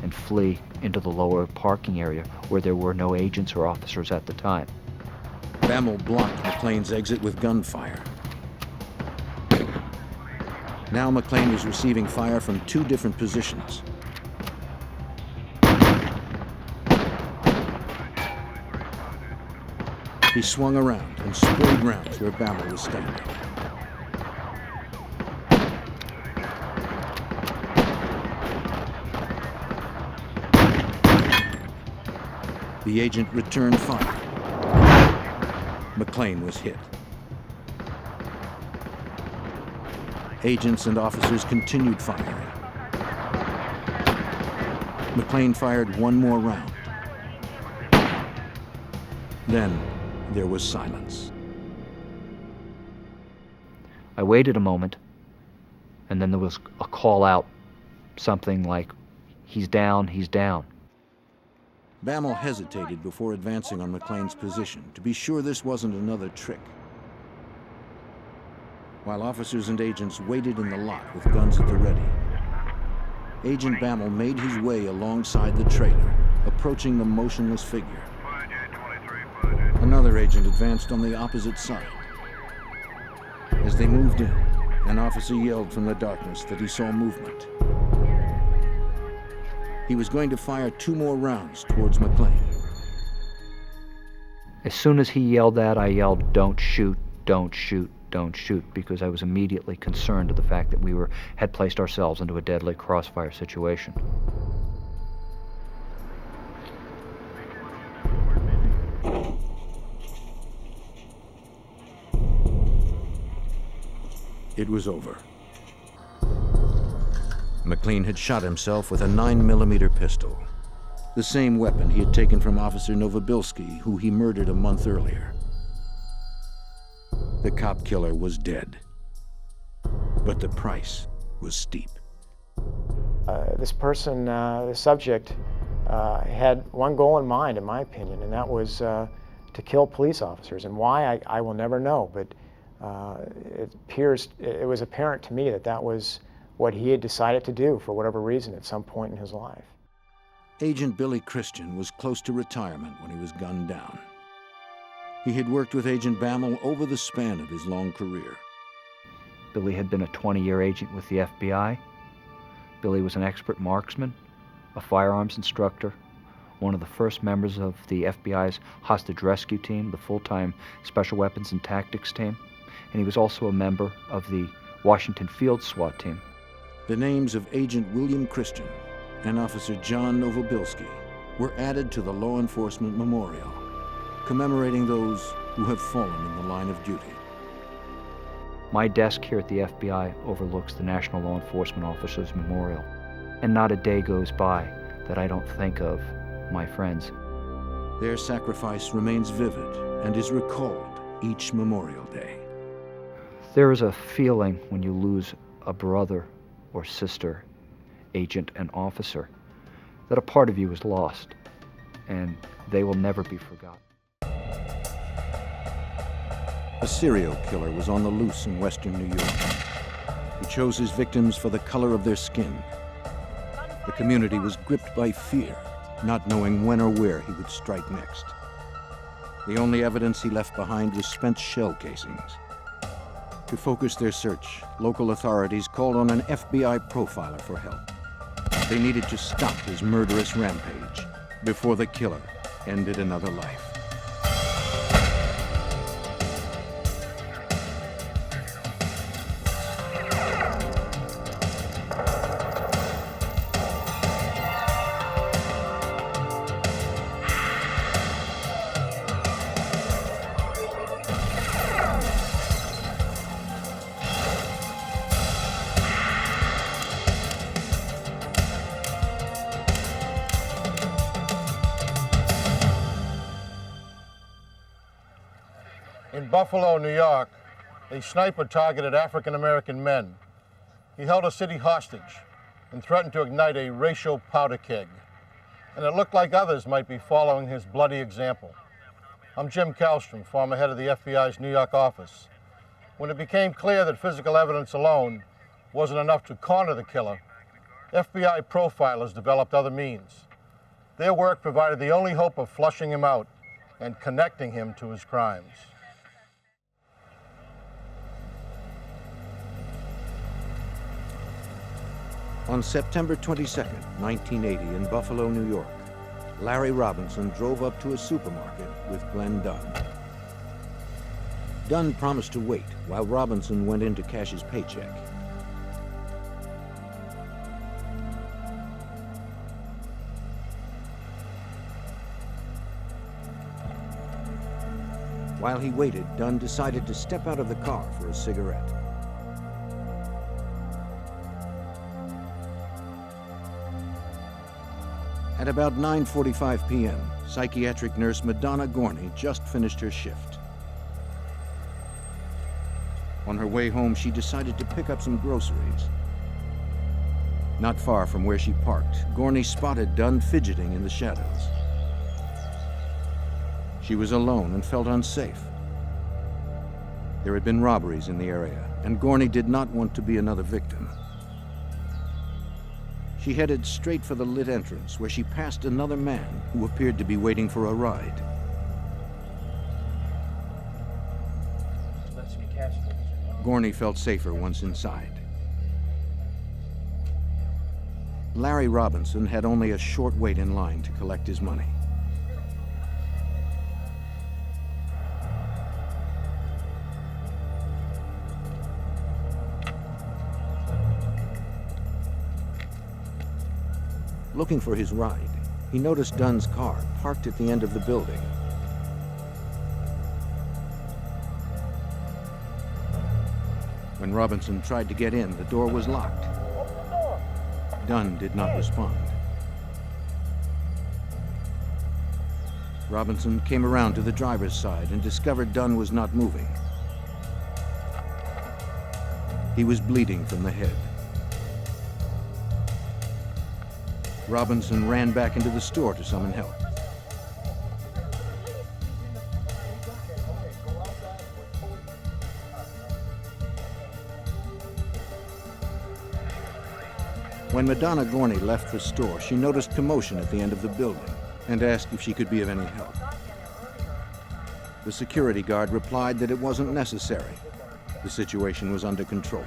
and flee into the lower parking area where there were no agents or officers at the time. Bammel blocked McClain's exit with gunfire. Now McClain was receiving fire from two different positions. He swung around and sprayed rounds where Bammel was standing. The agent returned fire. McClain was hit. Agents and officers continued firing. McClain fired one more round. Then there was silence. I waited a moment, and then there was a call out, something like, "He's down, he's down." Bammel hesitated before advancing on McClain's position to be sure this wasn't another trick. While officers and agents waited in the lot with guns at the ready, Agent Bammel made his way alongside the trailer, approaching the motionless figure. Another agent advanced on the opposite side. As they moved in, an officer yelled from the darkness that he saw movement. He was going to fire two more rounds towards McClain. As soon as he yelled that, I yelled, "Don't shoot, don't shoot, don't shoot," because I was immediately concerned of the fact that we had placed ourselves into a deadly crossfire situation. It was over. McClain had shot himself with a 9mm pistol, the same weapon he had taken from Officer Novobilski, who he murdered a month earlier. The cop killer was dead, but the price was steep. This person, the subject, had one goal in mind, in my opinion, and that was to kill police officers. And why, I will never know, but it was apparent to me that that was what he had decided to do for whatever reason at some point in his life. Agent Billy Christian was close to retirement when he was gunned down. He had worked with Agent Bammel over the span of his long career. Billy had been a 20-year agent with the FBI. Billy was an expert marksman, a firearms instructor, one of the first members of the FBI's hostage rescue team, the full-time Special Weapons and Tactics team, and he was also a member of the Washington Field SWAT team. The names of Agent William Christian and Officer John Novobilski were added to the Law Enforcement Memorial, commemorating those who have fallen in the line of duty. My desk here at the FBI overlooks the National Law Enforcement Officers Memorial, and not a day goes by that I don't think of my friends. Their sacrifice remains vivid and is recalled each Memorial Day. There is a feeling when you lose a brother or sister, agent and officer, that a part of you is lost, and they will never be forgotten. A serial killer was on the loose in western New York. He chose his victims for the color of their skin. The community was gripped by fear, not knowing when or where he would strike next. The only evidence he left behind was spent shell casings. To focus their search, local authorities called on an FBI profiler for help. They needed to stop his murderous rampage before the killer ended another life. In Buffalo, New York, a sniper targeted African-American men. He held a city hostage and threatened to ignite a racial powder keg. And it looked like others might be following his bloody example. I'm Jim Kallstrom, former head of the FBI's New York office. When it became clear that physical evidence alone wasn't enough to corner the killer, FBI profilers developed other means. Their work provided the only hope of flushing him out and connecting him to his crimes. On September 22, 1980, in Buffalo, New York, Larry Robinson drove up to a supermarket with Glenn Dunn. Dunn promised to wait while Robinson went in to cash his paycheck. While he waited, Dunn decided to step out of the car for a cigarette. At about 9:45 p.m., psychiatric nurse Madonna Gorney just finished her shift. On her way home, she decided to pick up some groceries. Not far from where she parked, Gorney spotted Dunn fidgeting in the shadows. She was alone and felt unsafe. There had been robberies in the area, and Gorney did not want to be another victim. She headed straight for the lit entrance, where she passed another man who appeared to be waiting for a ride. Gorney felt safer once inside. Larry Robinson had only a short wait in line to collect his money. Looking for his ride, he noticed Dunn's car parked at the end of the building. When Robinson tried to get in, the door was locked. Dunn did not respond. Robinson came around to the driver's side and discovered Dunn was not moving. He was bleeding from the head. Robinson ran back into the store to summon help. When Madonna Gorney left the store, she noticed commotion at the end of the building and asked if she could be of any help. The security guard replied that it wasn't necessary. The situation was under control.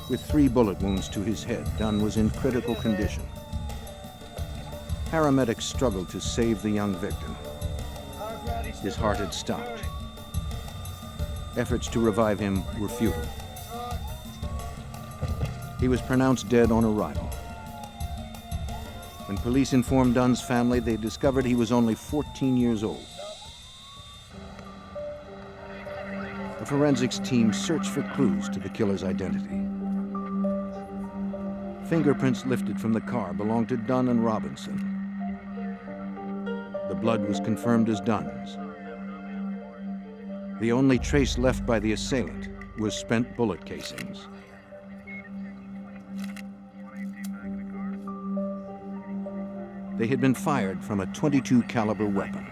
With 3 bullet wounds to his head, Dunn was in critical condition. Paramedics struggled to save the young victim. His heart had stopped. Efforts to revive him were futile. He was pronounced dead on arrival. When police informed Dunn's family, they discovered he was only 14 years old. A forensics team searched for clues to the killer's identity. Fingerprints lifted from the car belonged to Dunn and Robinson. The blood was confirmed as Dunn's. The only trace left by the assailant was spent bullet casings. They had been fired from a .22 caliber weapon.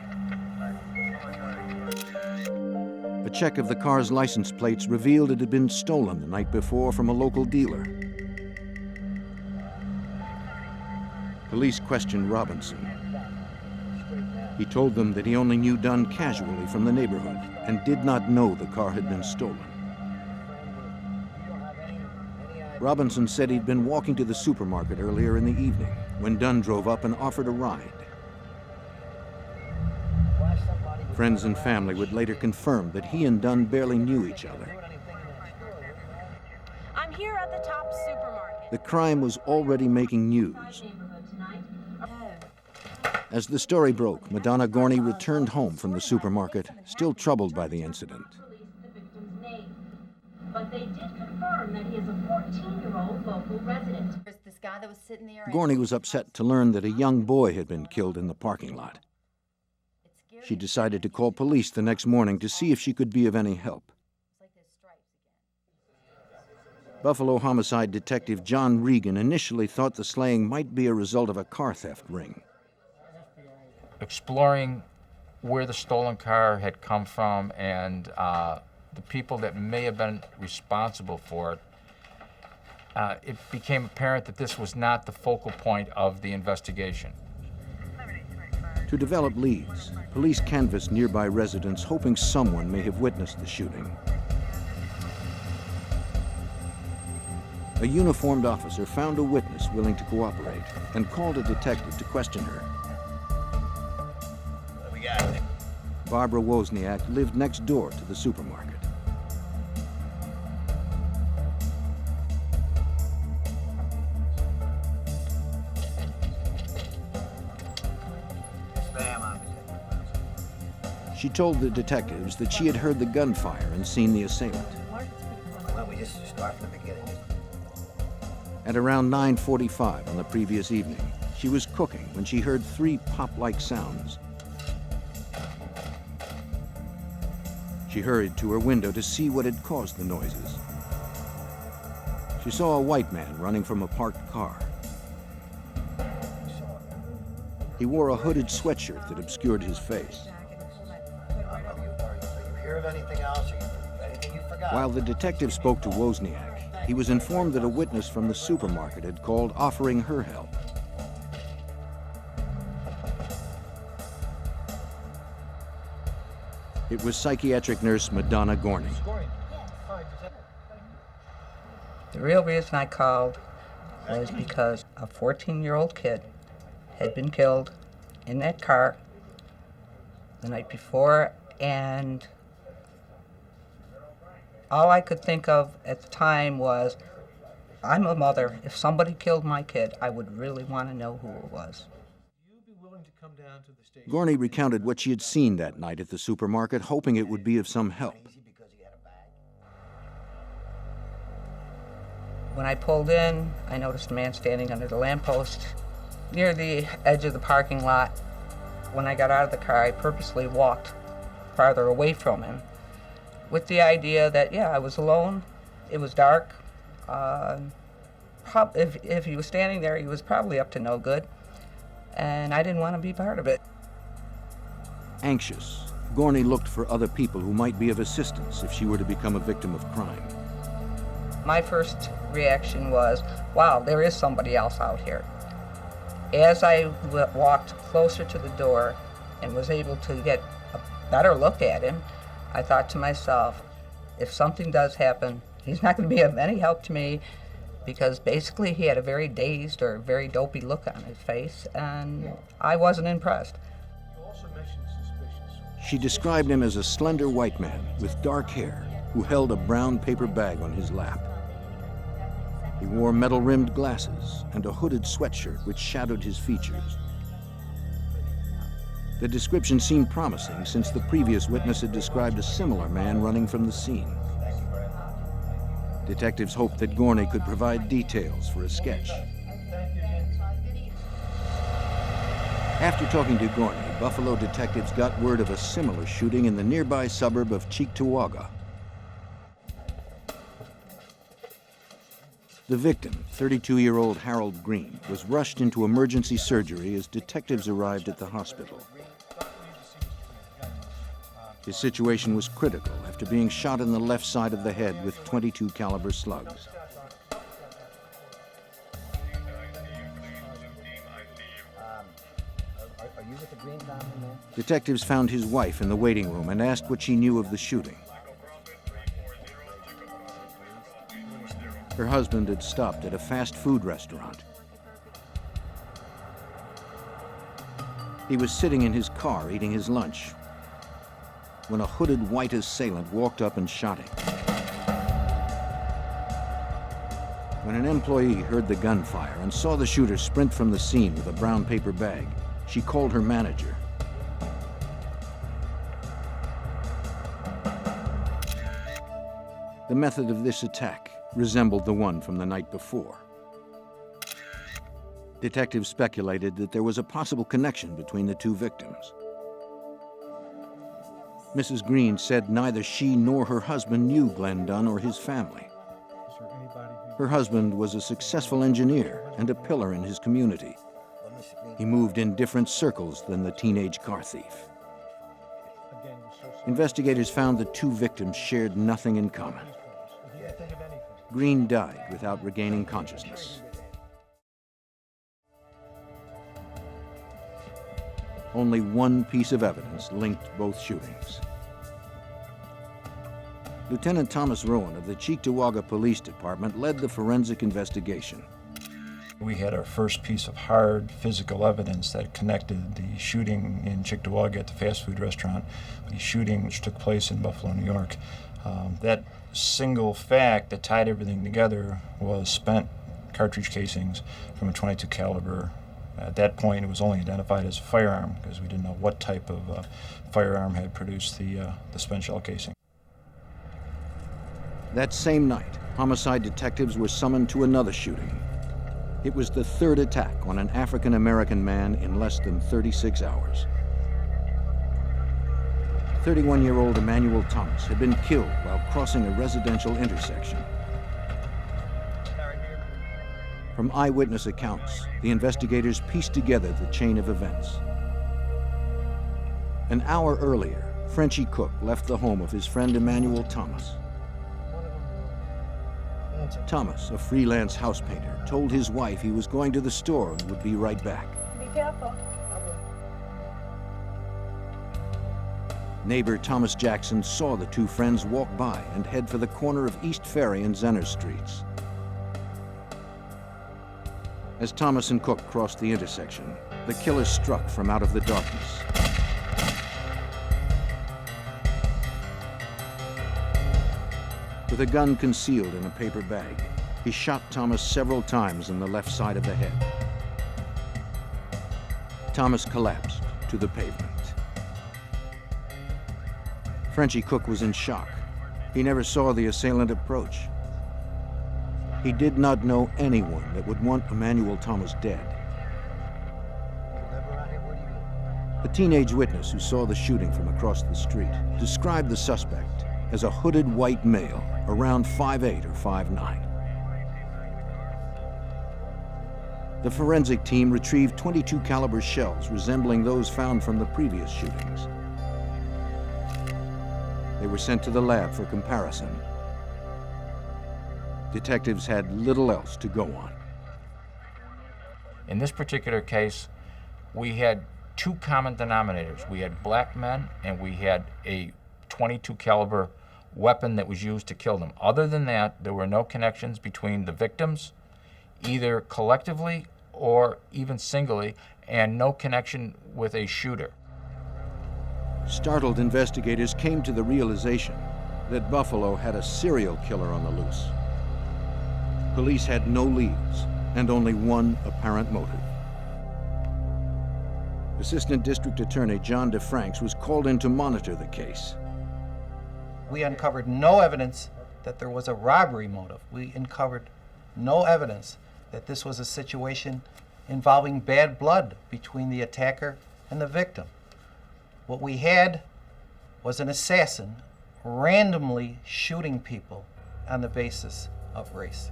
A check of the car's license plates revealed it had been stolen the night before from a local dealer. Police questioned Robinson. He told them that he only knew Dunn casually from the neighborhood and did not know the car had been stolen. Robinson said he'd been walking to the supermarket earlier in the evening when Dunn drove up and offered a ride. Friends and family would later confirm that he and Dunn barely knew each other. I'm here at the top supermarket. The crime was already making news. As the story broke, Madonna Gorney returned home from the supermarket, still troubled by the incident. But they did confirm that he is a 14-year-old local resident. This guy that was sitting there. Gorney was upset to learn that a young boy had been killed in the parking lot. She decided to call police the next morning to see if she could be of any help. Buffalo homicide detective John Regan initially thought the slaying might be a result of a car theft ring. Exploring where the stolen car had come from and the people that may have been responsible for it, it became apparent that this was not the focal point of the investigation. To develop leads, police canvassed nearby residents, hoping someone may have witnessed the shooting. A uniformed officer found a witness willing to cooperate and called a detective to question her. Barbara Wozniak lived next door to the supermarket. She told the detectives that she had heard the gunfire and seen the assailant. Well, we just start from the beginning. At around 9:45 on the previous evening, she was cooking when she heard 3 pop-like sounds. She hurried to her window to see what had caused the noises. She saw a white man running from a parked car. He wore a hooded sweatshirt that obscured his face. Anything else, anything you forgot? While the detective spoke to Wozniak, he was informed that a witness from the supermarket had called offering her help. It was psychiatric nurse Madonna Gorney. The real reason I called was because a 14-year-old kid had been killed in that car the night before, and all I could think of at the time was, I'm a mother. If somebody killed my kid, I would really want to know who it was. Gorney recounted what she had seen that night at the supermarket, hoping it would be of some help. When I pulled in, I noticed a man standing under the lamppost near the edge of the parking lot. When I got out of the car, I purposely walked farther away from him, with the idea that, yeah, I was alone, it was dark. If he was standing there, he was probably up to no good, and I didn't want to be part of it. Anxious, Gorney looked for other people who might be of assistance if she were to become a victim of crime. My first reaction was, wow, there is somebody else out here. As I walked closer to the door and was able to get a better look at him, I thought to myself, if something does happen, he's not going to be of any help to me, because basically he had a very dazed or very dopey look on his face, and I wasn't impressed. She described him as a slender white man with dark hair who held a brown paper bag on his lap. He wore metal-rimmed glasses and a hooded sweatshirt which shadowed his features. The description seemed promising since the previous witness had described a similar man running from the scene. Detectives hoped that Gorney could provide details for a sketch. After talking to Gorney, Buffalo detectives got word of a similar shooting in the nearby suburb of Cheektowaga. The victim, 32-year-old Harold Green, was rushed into emergency surgery as detectives arrived at the hospital. His situation was critical after being shot in the left side of the head with .22 caliber slugs. Detectives found his wife in the waiting room and asked what she knew of the shooting. Her husband had stopped at a fast food restaurant. He was sitting in his car eating his lunch when a hooded white assailant walked up and shot him. When an employee heard the gunfire and saw the shooter sprint from the scene with a brown paper bag, she called her manager. The method of this attack resembled the one from the night before. Detectives speculated that there was a possible connection between the two victims. Mrs. Green said neither she nor her husband knew Glenn Dunn or his family. Her husband was a successful engineer and a pillar in his community. He moved in different circles than the teenage car thief. Investigators found the two victims shared nothing in common. Green died without regaining consciousness. Only one piece of evidence linked both shootings. Lieutenant Thomas Rowan of the Cheektowaga Police Department led the forensic investigation. We had our first piece of hard physical evidence that connected the shooting in Cheektowaga at the fast food restaurant, the shooting which took place in Buffalo, New York. That single fact that tied everything together was spent cartridge casings from a .22 caliber. At that point, it was only identified as a firearm because we didn't know what type of firearm had produced the spent shell casing. That same night, homicide detectives were summoned to another shooting. It was the third attack on an African-American man in less than 36 hours. 31-year-old Emmanuel Thomas had been killed while crossing a residential intersection. From eyewitness accounts, the investigators pieced together the chain of events. An hour earlier, Frenchie Cook left the home of his friend Emmanuel Thomas. Thomas, a freelance house painter, told his wife he was going to the store and would be right back. Be careful. Neighbor Thomas Jackson saw the two friends walk by and head for the corner of East Ferry and Zenner Streets. As Thomas and Cook crossed the intersection, the killer struck from out of the darkness. With a gun concealed in a paper bag, he shot Thomas several times in the left side of the head. Thomas collapsed to the pavement. Frenchie Cook was in shock. He never saw the assailant approach. He did not know anyone that would want Emmanuel Thomas dead. A teenage witness who saw the shooting from across the street described the suspect as a hooded white male, around 5'8" or 5'9". The forensic team retrieved .22 caliber shells resembling those found from the previous shootings. They were sent to the lab for comparison. Detectives had little else to go on. In this particular case, we had two common denominators. We had black men and we had a .22 caliber weapon that was used to kill them. Other than that, there were no connections between the victims, either collectively or even singly, and no connection with a shooter. Startled investigators came to the realization that Buffalo had a serial killer on the loose. Police had no leads and only one apparent motive. Assistant District Attorney John DeFranks was called in to monitor the case. We uncovered no evidence that there was a robbery motive. We uncovered no evidence that this was a situation involving bad blood between the attacker and the victim. What we had was an assassin randomly shooting people on the basis of race.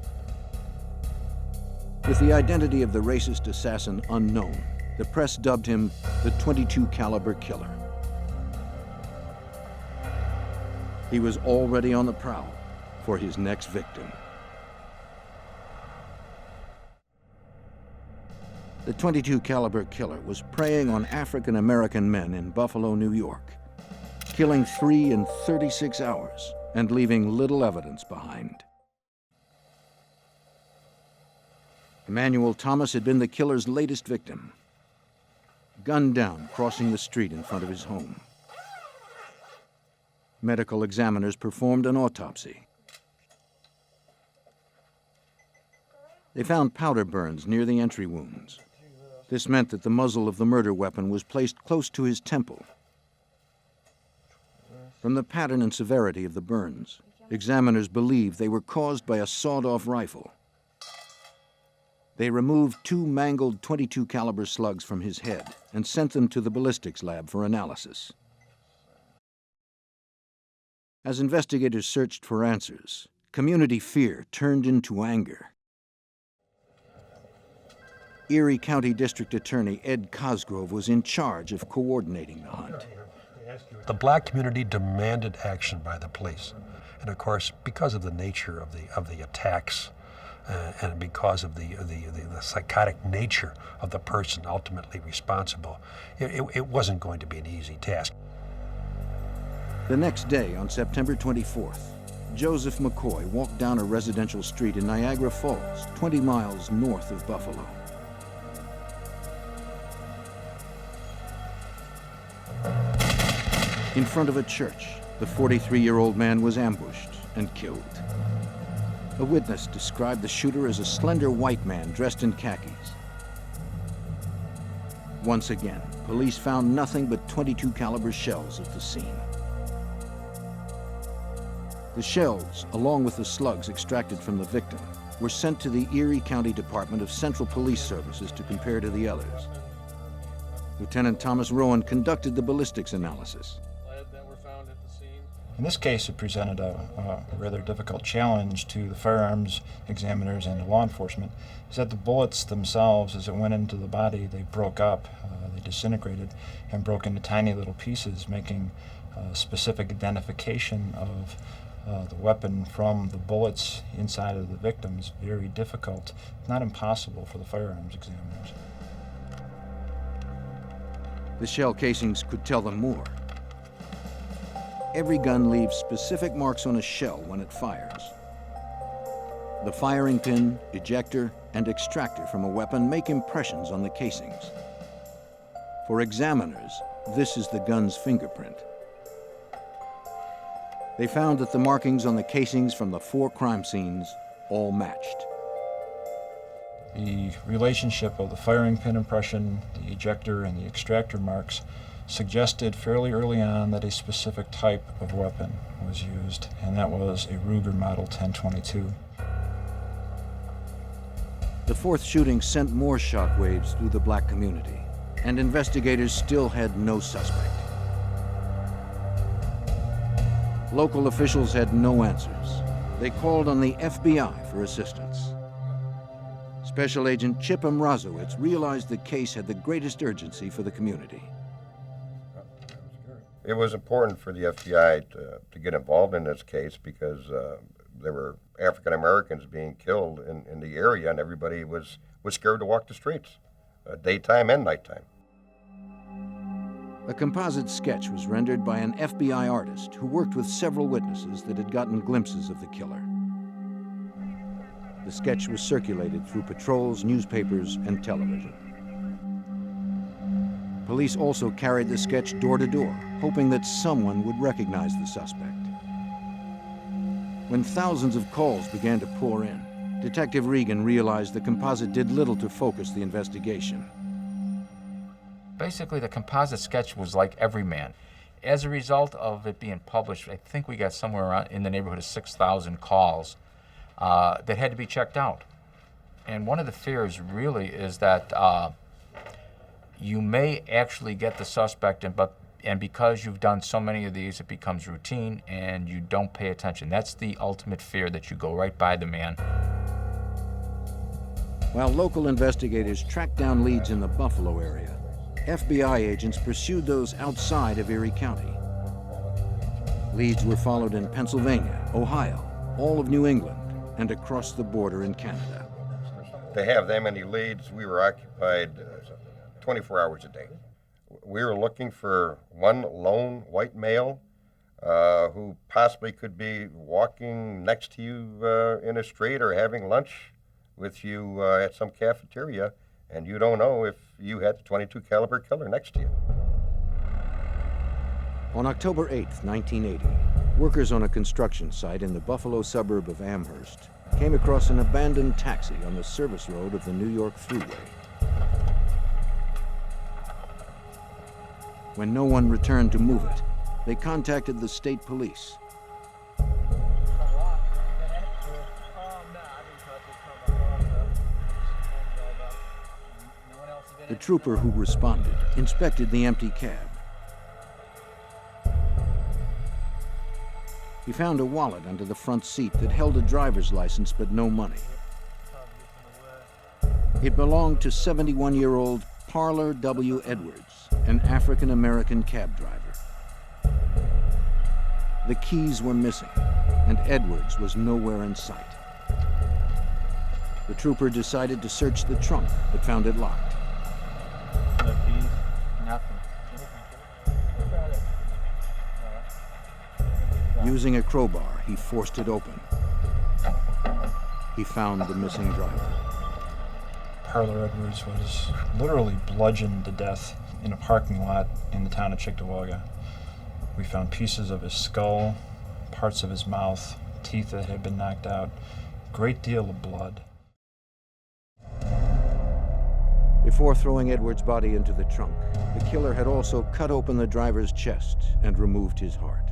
With the identity of the racist assassin unknown, the press dubbed him the .22 caliber killer. He was already on the prowl for his next victim. The .22 caliber killer was preying on African American men in Buffalo, New York, killing 3 in 36 hours and leaving little evidence behind. Emmanuel Thomas had been the killer's latest victim. Gunned down crossing the street in front of his home. Medical examiners performed an autopsy. They found powder burns near the entry wounds. This meant that the muzzle of the murder weapon was placed close to his temple. From the pattern and severity of the burns, examiners believed they were caused by a sawed-off rifle. They removed 2 mangled .22 caliber slugs from his head and sent them to the ballistics lab for analysis. As investigators searched for answers, community fear turned into anger. Erie County District Attorney Ed Cosgrove was in charge of coordinating the hunt. The black community demanded action by the police. And of course, because of the nature of the attacks and because of the psychotic nature of the person ultimately responsible, it wasn't going to be an easy task. The next day, on September 24th, Joseph McCoy walked down a residential street in Niagara Falls, 20 miles north of Buffalo. In front of a church, the 43-year-old man was ambushed and killed. A witness described the shooter as a slender white man dressed in khakis. Once again, police found nothing but .22 caliber shells at the scene. The shells, along with the slugs extracted from the victim, were sent to the Erie County Department of Central Police Services to compare to the others. Lieutenant Thomas Rowan conducted the ballistics analysis. In this case, it presented a rather difficult challenge to the firearms examiners and to law enforcement, is that the bullets themselves, as it went into the body, they broke up, they disintegrated, and broke into tiny little pieces, making specific identification of the weapon from the bullets inside of the victims very difficult, not impossible for the firearms examiners. The shell casings could tell them more. Every gun leaves specific marks on a shell when it fires. The firing pin, ejector, and extractor from a weapon make impressions on the casings. For examiners, this is the gun's fingerprint. They found that the markings on the casings from the 4 crime scenes all matched. The relationship of the firing pin impression, the ejector, and the extractor marks suggested fairly early on that a specific type of weapon was used, and that was a Ruger Model 1022. The 4th shooting sent more shockwaves through the black community, and investigators still had no suspect. Local officials had no answers. They called on the FBI for assistance. Special Agent Chip Mrazowitz realized the case had the greatest urgency for the community. It was important for the FBI to get involved in this case because there were African Americans being killed in the area, and everybody was scared to walk the streets, daytime and nighttime. A composite sketch was rendered by an FBI artist who worked with several witnesses that had gotten glimpses of the killer. The sketch was circulated through patrols, newspapers, and television. Police also carried the sketch door to door, hoping that someone would recognize the suspect. When thousands of calls began to pour in, Detective Regan realized the composite did little to focus the investigation. Basically, the composite sketch was like Everyman. As a result of it being published, I think we got somewhere around in the neighborhood of 6,000 calls that had to be checked out. And one of the fears really is that you may actually get the suspect, and because you've done so many of these, it becomes routine and you don't pay attention. That's the ultimate fear, that you go right by the man. While local investigators tracked down leads in the Buffalo area, FBI agents pursued those outside of Erie County. Leads were followed in Pennsylvania, Ohio, all of New England, and across the border in Canada. To have that many leads, we were occupied 24 hours a day. We were looking for one lone white male who possibly could be walking next to you in a street or having lunch with you at some cafeteria, and you don't know if you had the .22 caliber killer next to you. On October 8, 1980, workers on a construction site in the Buffalo suburb of Amherst came across an abandoned taxi on the service road of the New York Thruway. When no one returned to move it, they contacted the state police. The trooper who responded inspected the empty cab. He found a wallet under the front seat that held a driver's license but no money. It belonged to 71-year-old Parler W. Edwards, an African-American cab driver. The keys were missing, and Edwards was nowhere in sight. The trooper decided to search the trunk, but found it locked. No keys? Nothing. Using a crowbar, he forced it open. He found the missing driver. Parler Edwards was literally bludgeoned to death in a parking lot in the town of Cheektowaga. We found pieces of his skull, parts of his mouth, teeth that had been knocked out, a great deal of blood. Before throwing Edwards' body into the trunk, the killer had also cut open the driver's chest and removed his heart.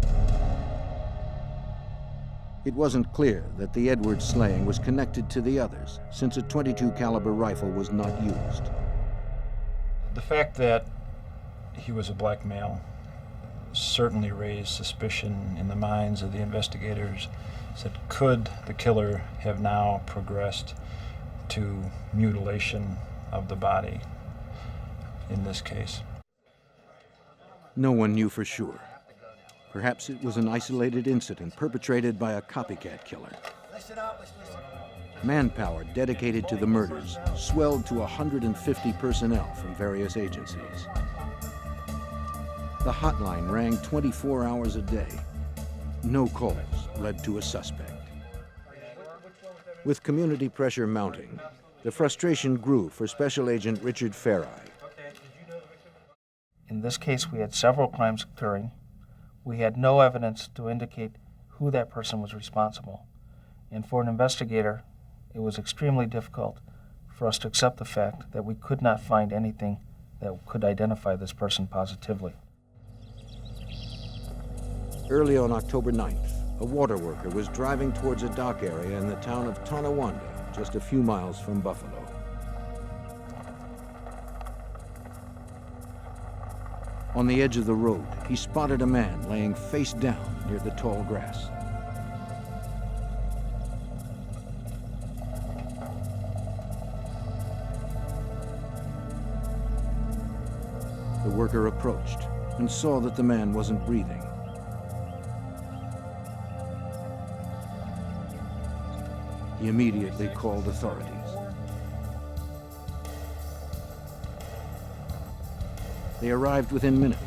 It wasn't clear that the Edwards slaying was connected to the others, since a .22 caliber rifle was not used. The fact that he was a black male certainly raised suspicion in the minds of the investigators. Said, could the killer have now progressed to mutilation of the body in this case? No one knew for sure. Perhaps it was an isolated incident perpetrated by a copycat killer. Manpower dedicated to the murders swelled to 150 personnel from various agencies. The hotline rang 24 hours a day. No calls led to a suspect. With community pressure mounting, the frustration grew for Special Agent Richard Faireye. In this case, we had several crimes occurring. We had no evidence to indicate who that person was responsible. And for an investigator, it was extremely difficult for us to accept the fact that we could not find anything that could identify this person positively. Early on October 9th, a water worker was driving towards a dock area in the town of Tonawanda, just a few miles from Buffalo. On the edge of the road, he spotted a man laying face down near the tall grass. The worker approached and saw that the man wasn't breathing. He immediately called authorities. They arrived within minutes.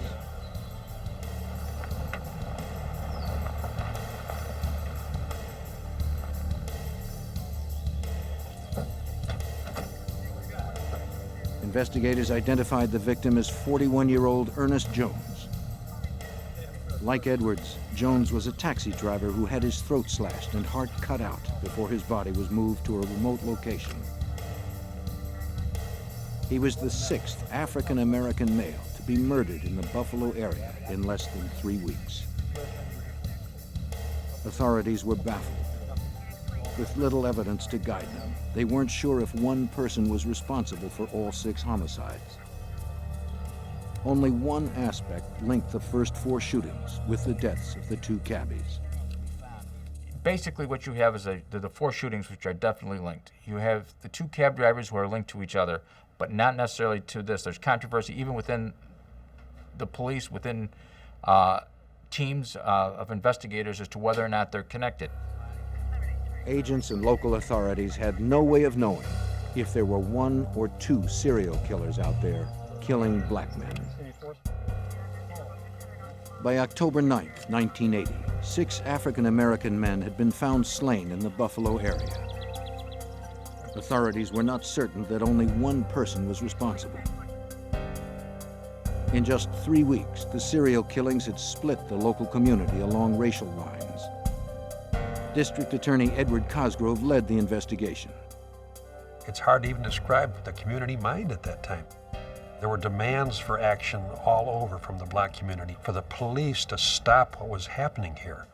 Investigators identified the victim as 41-year-old Ernest Jones. Like Edwards, Jones was a taxi driver who had his throat slashed and heart cut out before his body was moved to a remote location. He was the 6th African-American male to be murdered in the Buffalo area in less than 3 weeks. Authorities were baffled. With little evidence to guide them, they weren't sure if one person was responsible for all 6 homicides. Only one aspect linked the first 4 shootings with the deaths of the 2 cabbies. Basically what you have is the 4 shootings which are definitely linked. You have the 2 cab drivers who are linked to each other, but not necessarily to this. There's controversy even within the police, within teams of investigators as to whether or not they're connected. Agents and local authorities had no way of knowing if there were 1 or 2 serial killers out there killing black men. By October 9th, 1980, 6 African-American men had been found slain in the Buffalo area. Authorities were not certain that only one person was responsible. In just 3 weeks, the serial killings had split the local community along racial lines. District Attorney Edward Cosgrove led the investigation. It's hard to even describe the community mind at that time. There were demands for action all over from the black community for the police to stop what was happening here.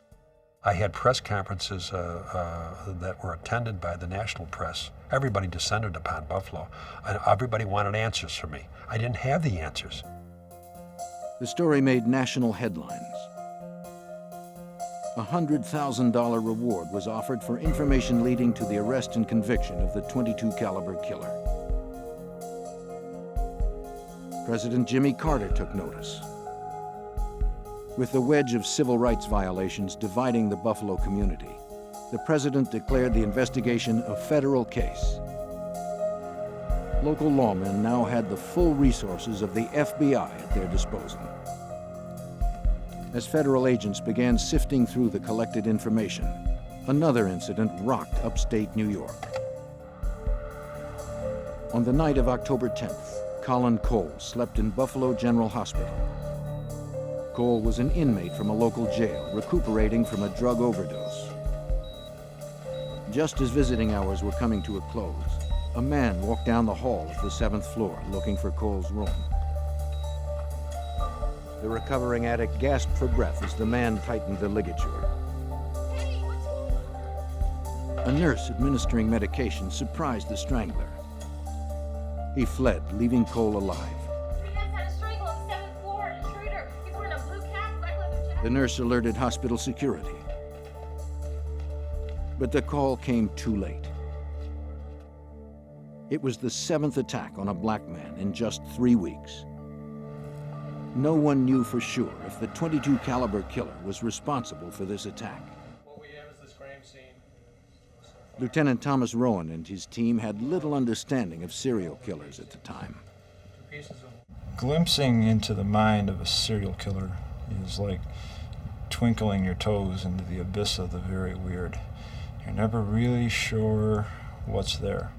I had press conferences that were attended by the national press. Everybody descended upon Buffalo, and everybody wanted answers from me. I didn't have the answers. The story made national headlines. A $100,000 reward was offered for information leading to the arrest and conviction of the .22 caliber killer. President Jimmy Carter took notice. With the wedge of civil rights violations dividing the Buffalo community, the president declared the investigation a federal case. Local lawmen now had the full resources of the FBI at their disposal. As federal agents began sifting through the collected information, another incident rocked upstate New York. On the night of October 10th, Colin Cole slept in Buffalo General Hospital. Cole was an inmate from a local jail recuperating from a drug overdose. Just as visiting hours were coming to a close, a man walked down the hall of the 7th floor looking for Cole's room. The recovering addict gasped for breath as the man tightened the ligature. A nurse administering medication surprised the strangler. He fled, leaving Cole alive. The nurse alerted hospital security. But the call came too late. It was the 7th attack on a black man in just 3 weeks. No one knew for sure if the .22 caliber killer was responsible for this attack. What we have is this crime scene. Lieutenant Thomas Rowan and his team had little understanding of serial killers at the time. Glimpsing into the mind of a serial killer is like twinkling your toes into the abyss of the very weird. You're never really sure what's there.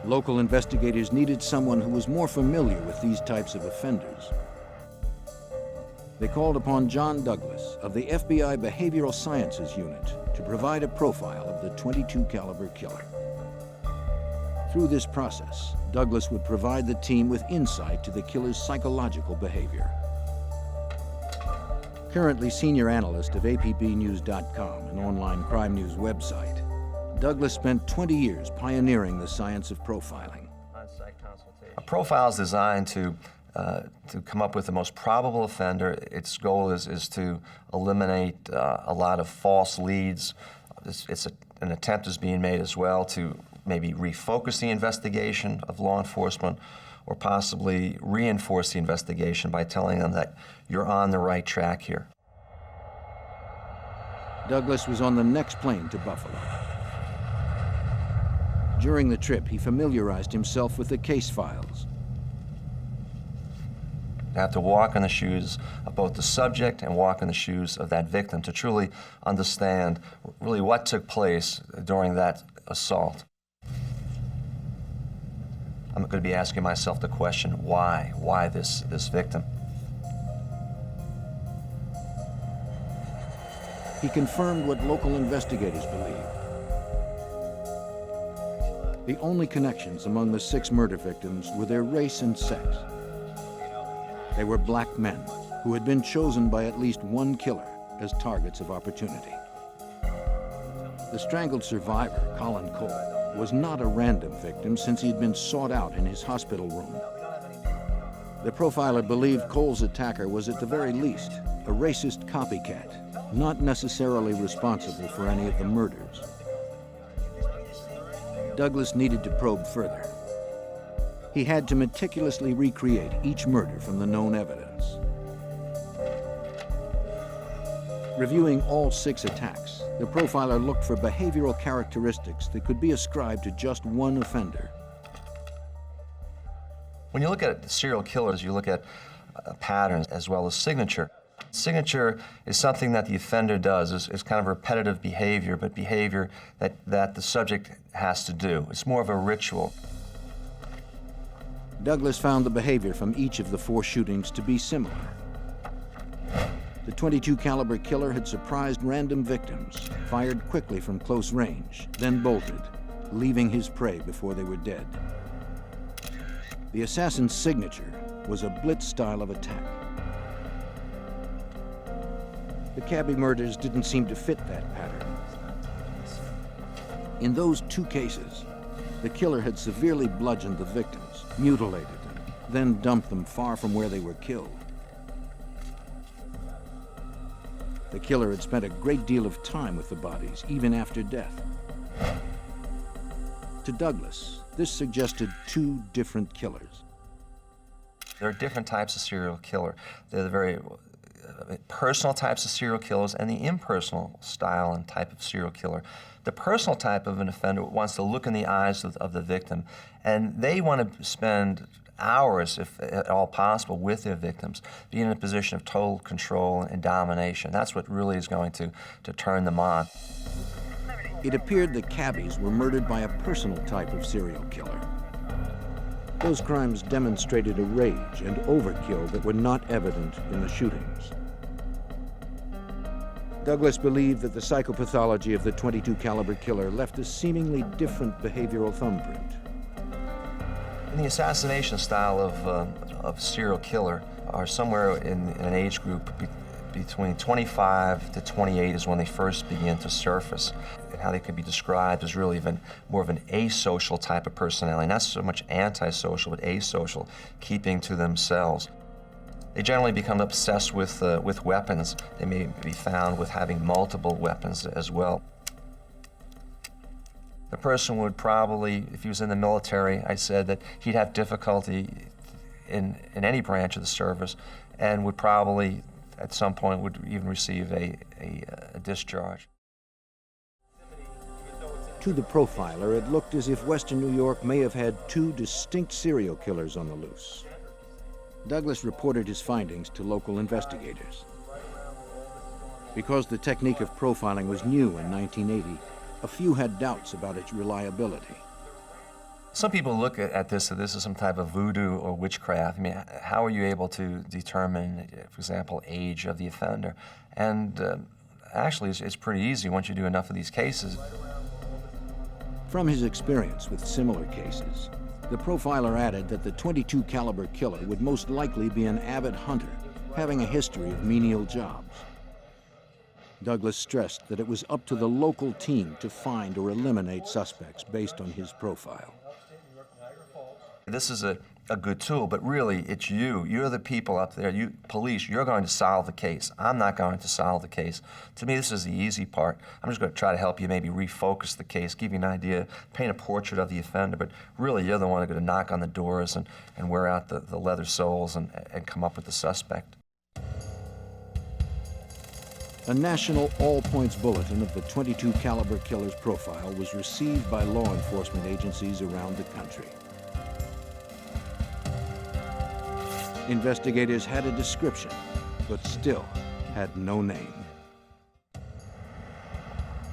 Local investigators needed someone who was more familiar with these types of offenders. They called upon John Douglas of the FBI Behavioral Sciences Unit to provide a profile of the .22 caliber killer. Through this process, Douglas would provide the team with insight to the killer's psychological behavior. Currently senior analyst of appbnews.com, an online crime news website, Douglas spent 20 years pioneering the science of profiling. A profile is designed to come up with the most probable offender. Its goal is to eliminate a lot of false leads. An attempt is being made as well to maybe refocus the investigation of law enforcement or possibly reinforce the investigation by telling them that you're on the right track here. Douglas was on the next plane to Buffalo. During the trip, he familiarized himself with the case files. You have to walk in the shoes of both the subject and walk in the shoes of that victim to truly understand really what took place during that assault. I'm going to be asking myself the question, why? Why this victim? He confirmed what local investigators believed. The only connections among the 6 murder victims were their race and sex. They were black men who had been chosen by at least one killer as targets of opportunity. The strangled survivor, Colin Cole, was not a random victim since he had been sought out in his hospital room. The profiler believed Cole's attacker was at the very least a racist copycat, not necessarily responsible for any of the murders. Douglas needed to probe further. He had to meticulously recreate each murder from the known evidence. Reviewing all 6 attacks, the profiler looked for behavioral characteristics that could be ascribed to just one offender. When you look at serial killers, you look at patterns as well as signature. Signature is something that the offender does. It's kind of repetitive behavior, but behavior that the subject has to do. It's more of a ritual. Douglas found the behavior from each of the 4 shootings to be similar. The .22 caliber killer had surprised random victims, fired quickly from close range, then bolted, leaving his prey before they were dead. The assassin's signature was a blitz style of attack. The cabbie murders didn't seem to fit that pattern. In those 2 cases, the killer had severely bludgeoned the victims, mutilated them, then dumped them far from where they were killed. The killer had spent a great deal of time with the bodies, even after death. To Douglas, this suggested 2 different killers. There are different types of serial killer. They're the very personal types of serial killers and the impersonal style and type of serial killer. The personal type of an offender wants to look in the eyes of the victim, and they want to spend hours, if at all possible, with their victims, be in a position of total control and domination. That's what really is going to turn them on. It appeared the cabbies were murdered by a personal type of serial killer. Those crimes demonstrated a rage and overkill that were not evident in the shootings. Douglas believed that the psychopathology of the .22 caliber killer left a seemingly different behavioral thumbprint. In the assassination style of serial killer are somewhere in an age group between 25 to 28 is when they first begin to surface. And how they could be described as really even more of an asocial type of personality, not so much antisocial, but asocial, keeping to themselves. They generally become obsessed with weapons. They may be found with having multiple weapons as well. The person would probably, if he was in the military, I said that he'd have difficulty in any branch of the service and would probably, at some point, would even receive a discharge. To the profiler, it looked as if Western New York may have had 2 distinct serial killers on the loose. Douglas reported his findings to local investigators. Because the technique of profiling was new in 1980, a few had doubts about its reliability. Some people look at this as some type of voodoo or witchcraft. I mean, how are you able to determine, for example, age of the offender? And actually, it's pretty easy once you do enough of these cases. From his experience with similar cases, the profiler added that the .22 caliber killer would most likely be an avid hunter, having a history of menial jobs. Douglas stressed that it was up to the local team to find or eliminate suspects based on his profile. This is a good tool, but really it's you. You're the people up there, you police, you're going to solve the case. I'm not going to solve the case. To me, this is the easy part. I'm just going to try to help you maybe refocus the case, give you an idea, paint a portrait of the offender, but really you're the one who's going to knock on the doors and wear out the leather soles and come up with the suspect. A national all-points bulletin of the .22 caliber killer's profile was received by law enforcement agencies around the country. Investigators had a description, but still had no name.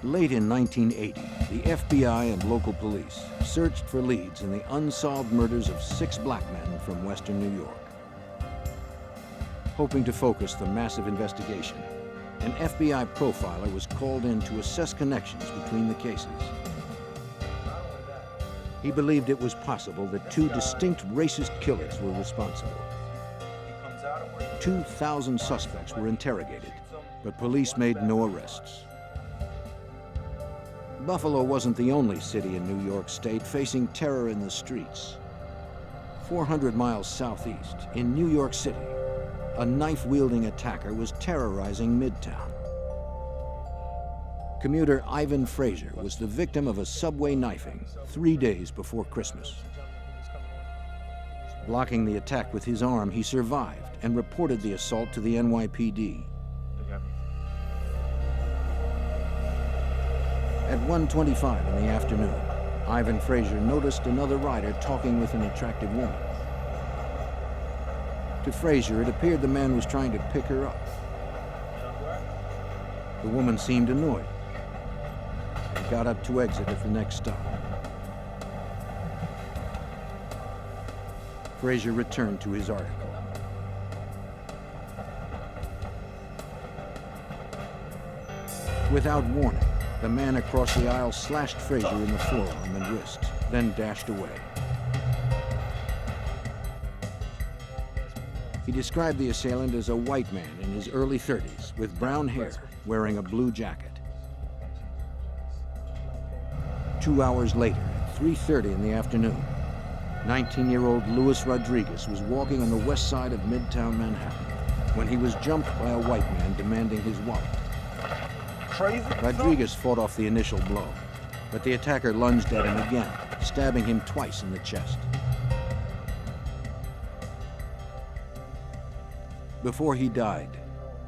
Late in 1980, the FBI and local police searched for leads in the unsolved murders of 6 black men from Western New York. Hoping to focus the massive investigation, an FBI profiler was called in to assess connections between the cases. He believed it was possible that 2 distinct racist killers were responsible. 2,000 suspects were interrogated, but police made no arrests. Buffalo wasn't the only city in New York State facing terror in the streets. 400 miles southeast, in New York City, a knife-wielding attacker was terrorizing Midtown. Commuter Ivan Frazier was the victim of a subway knifing 3 days before Christmas. Blocking the attack with his arm, he survived and reported the assault to the NYPD. At 1:25 in the afternoon, Ivan Frazier noticed another rider talking with an attractive woman. To Frazier, it appeared the man was trying to pick her up. The woman seemed annoyed and got up to exit at the next stop. Frazier returned to his article. Without warning, the man across the aisle slashed Frazier in the forearm and wrist, then dashed away. He described the assailant as a white man in his early 30s with brown hair, wearing a blue jacket. 2 hours later, at 3:30 in the afternoon, 19-year-old Luis Rodriguez was walking on the west side of Midtown Manhattan when he was jumped by a white man demanding his wallet. Rodriguez fought off the initial blow, but the attacker lunged at him again, stabbing him twice in the chest. Before he died,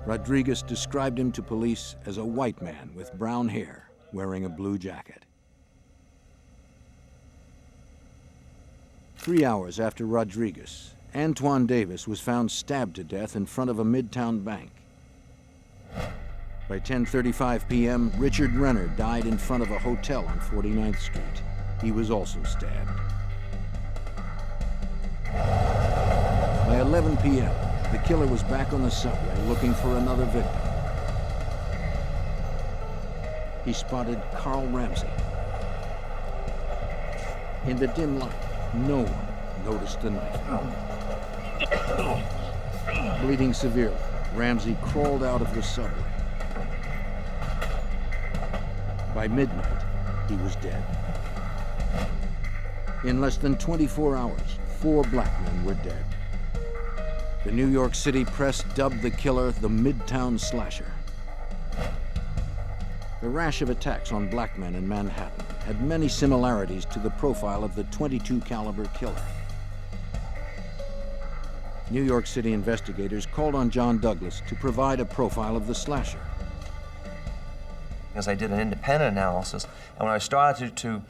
Rodriguez described him to police as a white man with brown hair, wearing a blue jacket. 3 hours after Rodriguez, Antoine Davis was found stabbed to death in front of a Midtown bank. By 10:35 p.m., Richard Renner died in front of a hotel on 49th Street. He was also stabbed. By 11 p.m., the killer was back on the subway looking for another victim. He spotted Carl Ramsey. In the dim light, no one noticed the knife. Bleeding severely, Ramsey crawled out of the subway. By midnight, he was dead. In less than 24 hours, 4 black men were dead. The New York City press dubbed the killer the Midtown Slasher. The rash of attacks on black men in Manhattan had many similarities to the profile of the .22 caliber killer. New York City investigators called on John Douglas to provide a profile of the slasher. Because I did an independent analysis, and when I started to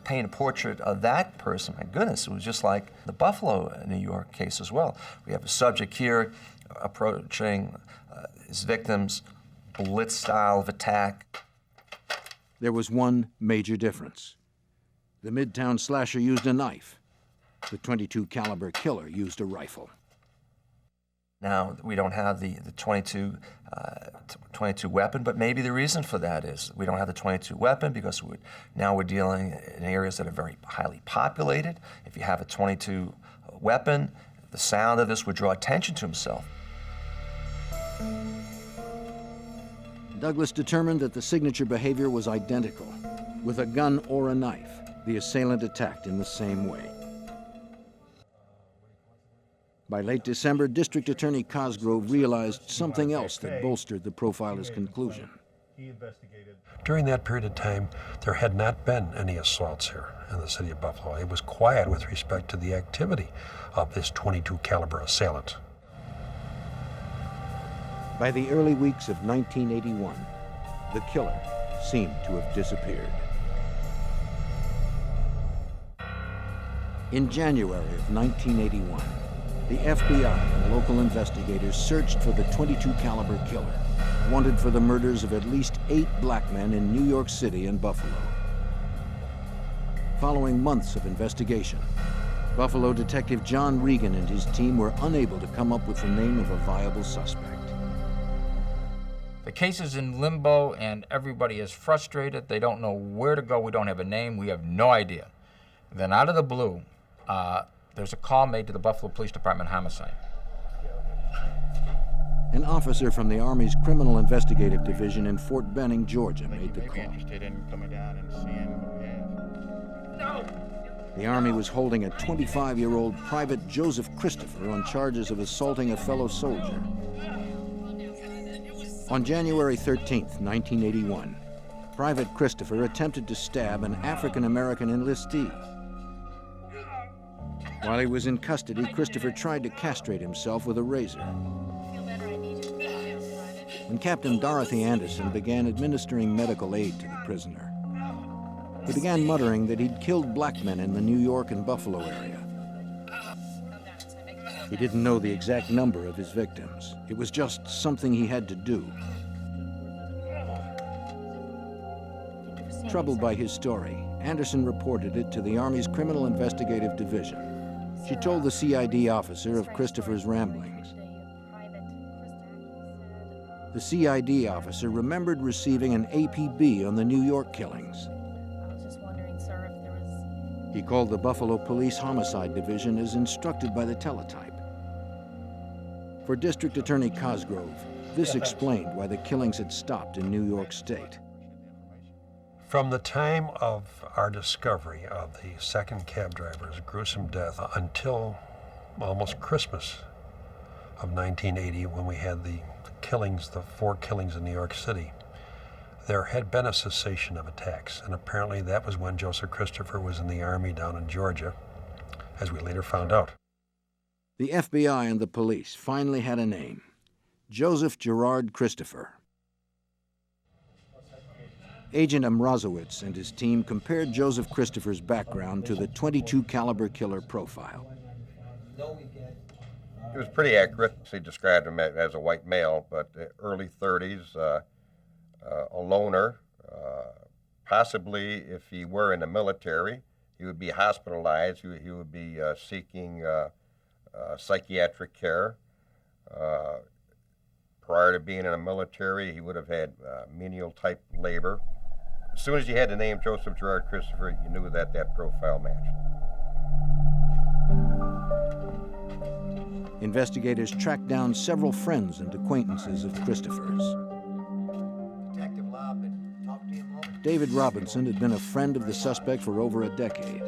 paint a portrait of that person, my goodness, it was just like the Buffalo, New York case as well. We have a subject here approaching his victim's blitz style of attack. There was one major difference. The Midtown Slasher used a knife. The .22 caliber killer used a rifle. Now, we don't have the 22 weapon, but maybe the reason for that is we don't have the 22 weapon because now we're dealing in areas that are very highly populated. If you have a 22 weapon, the sound of this would draw attention to himself. Douglas determined that the signature behavior was identical. With a gun or a knife, the assailant attacked in the same way. By late December, District Attorney Cosgrove realized something else that bolstered the profiler's conclusion. During that period of time, there had not been any assaults here in the city of Buffalo. It was quiet with respect to the activity of this .22 caliber assailant. By the early weeks of 1981, the killer seemed to have disappeared. In January of 1981, the FBI and local investigators searched for the .22 caliber killer, wanted for the murders of at least 8 black men in New York City and Buffalo. Following months of investigation, Buffalo detective John Regan and his team were unable to come up with the name of a viable suspect. The case is in limbo and everybody is frustrated. They don't know where to go. We don't have a name. We have no idea. Then out of the blue, there's a call made to the Buffalo Police Department homicide. An officer from the Army's Criminal Investigative Division in Fort Benning, Georgia, made the call. Interested in coming down and seeing what we have. The Army was holding a 25-year-old Private Joseph Christopher on charges of assaulting a fellow soldier. On January 13th, 1981, Private Christopher attempted to stab an African-American enlistee. While he was in custody, Christopher tried to castrate himself with a razor. When Captain Dorothy Anderson began administering medical aid to the prisoner, he began muttering that he'd killed black men in the New York and Buffalo area. He didn't know the exact number of his victims. It was just something he had to do. Troubled by his story, Anderson reported it to the Army's Criminal Investigative Division. She told the CID officer of Christopher's ramblings. The CID officer remembered receiving an APB on the New York killings. He called the Buffalo Police Homicide Division as instructed by the teletype. For District Attorney Cosgrove, this explained why the killings had stopped in New York State. From the time of our discovery of the second cab driver's gruesome death until almost Christmas of 1980, when we had the killings, the 4 killings in New York City, there had been a cessation of attacks, and apparently that was when Joseph Christopher was in the Army down in Georgia, as we later found out. The FBI and the police finally had a name: Joseph Gerard Christopher. Agent Mrazowitz and his team compared Joseph Christopher's background to the .22 caliber killer profile. It was pretty accurate. He described him as a white male, but early 30s, a loner. Possibly, if he were in the military, he would be hospitalized. He would be seeking psychiatric care. Prior to being in the military, he would have had menial-type labor. As soon as you had the name Joseph Gerard Christopher, you knew that that profile matched. Investigators tracked down several friends and acquaintances of Christopher's. Detective Lobb, talk to you a moment. David Robinson had been a friend of the suspect for over a decade.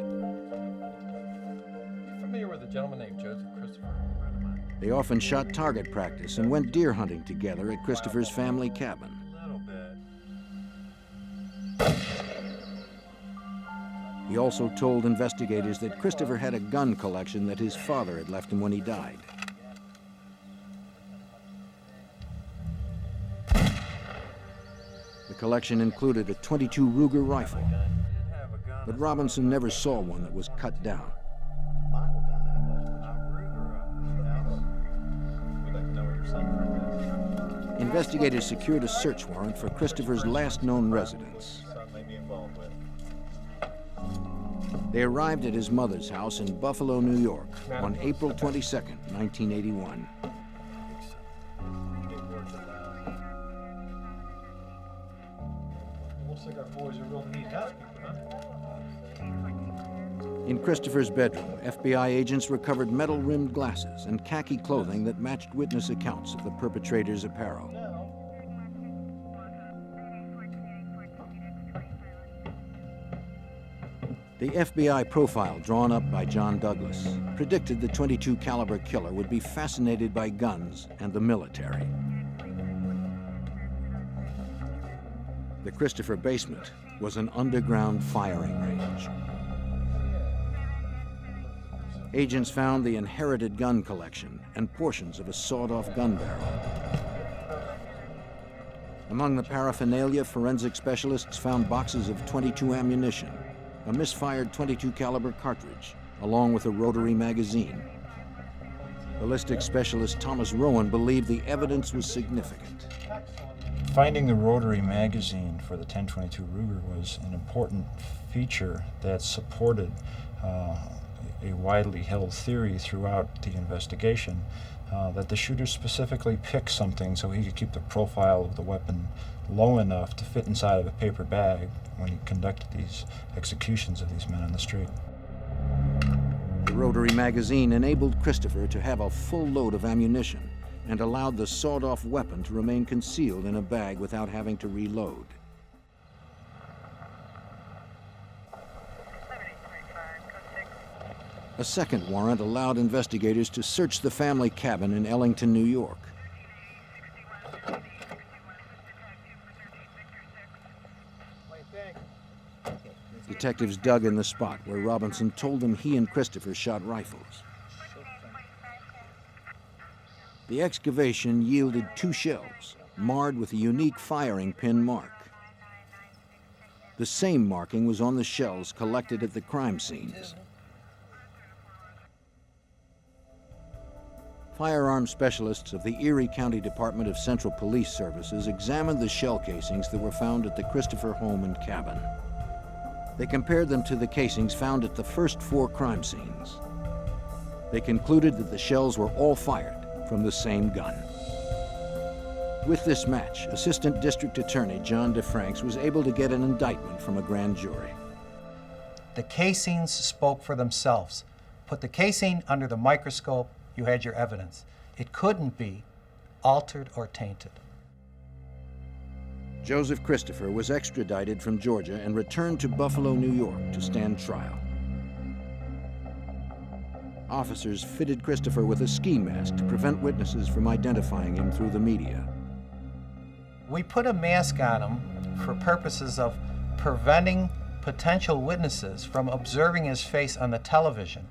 Familiar with a gentleman named Joseph Christopher? They often shot target practice and went deer hunting together at Christopher's family cabin. He also told investigators that Christopher had a gun collection that his father had left him when he died. The collection included a .22 Ruger rifle, but Robinson never saw one that was cut down. Investigators secured a search warrant for Christopher's last known residence. They arrived at his mother's house in Buffalo, New York on April 22nd, 1981. Looks like our boys are real neat housekeeping, huh? In Christopher's bedroom, FBI agents recovered metal-rimmed glasses and khaki clothing that matched witness accounts of the perpetrator's apparel. The FBI profile drawn up by John Douglas predicted the .22 caliber killer would be fascinated by guns and the military. The Christopher basement was an underground firing range. Agents found the inherited gun collection and portions of a sawed-off gun barrel. Among the paraphernalia, forensic specialists found boxes of .22 ammunition, a misfired .22 caliber cartridge, along with a rotary magazine. Ballistics specialist Thomas Rowan believed the evidence was significant. Finding the rotary magazine for the 1022 Ruger was an important feature that supported a widely held theory throughout the investigation that the shooter specifically picked something so he could keep the profile of the weapon low enough to fit inside of a paper bag when he conducted these executions of these men on the street. The rotary magazine enabled Christopher to have a full load of ammunition and allowed the sawed-off weapon to remain concealed in a bag without having to reload. A second warrant allowed investigators to search the family cabin in Ellington, New York. Detectives dug in the spot where Robinson told them he and Christopher shot rifles. The excavation yielded 2 shells, marred with a unique firing pin mark. The same marking was on the shells collected at the crime scenes. Firearm specialists of the Erie County Department of Central Police Services examined the shell casings that were found at the Christopher home and cabin. They compared them to the casings found at the first 4 crime scenes. They concluded that the shells were all fired from the same gun. With this match, Assistant District Attorney John DeFranks was able to get an indictment from a grand jury. The casings spoke for themselves. Put the casing under the microscope, you had your evidence. It couldn't be altered or tainted. Joseph Christopher was extradited from Georgia and returned to Buffalo, New York to stand trial. Officers fitted Christopher with a ski mask to prevent witnesses from identifying him through the media. We put a mask on him for purposes of preventing potential witnesses from observing his face on the television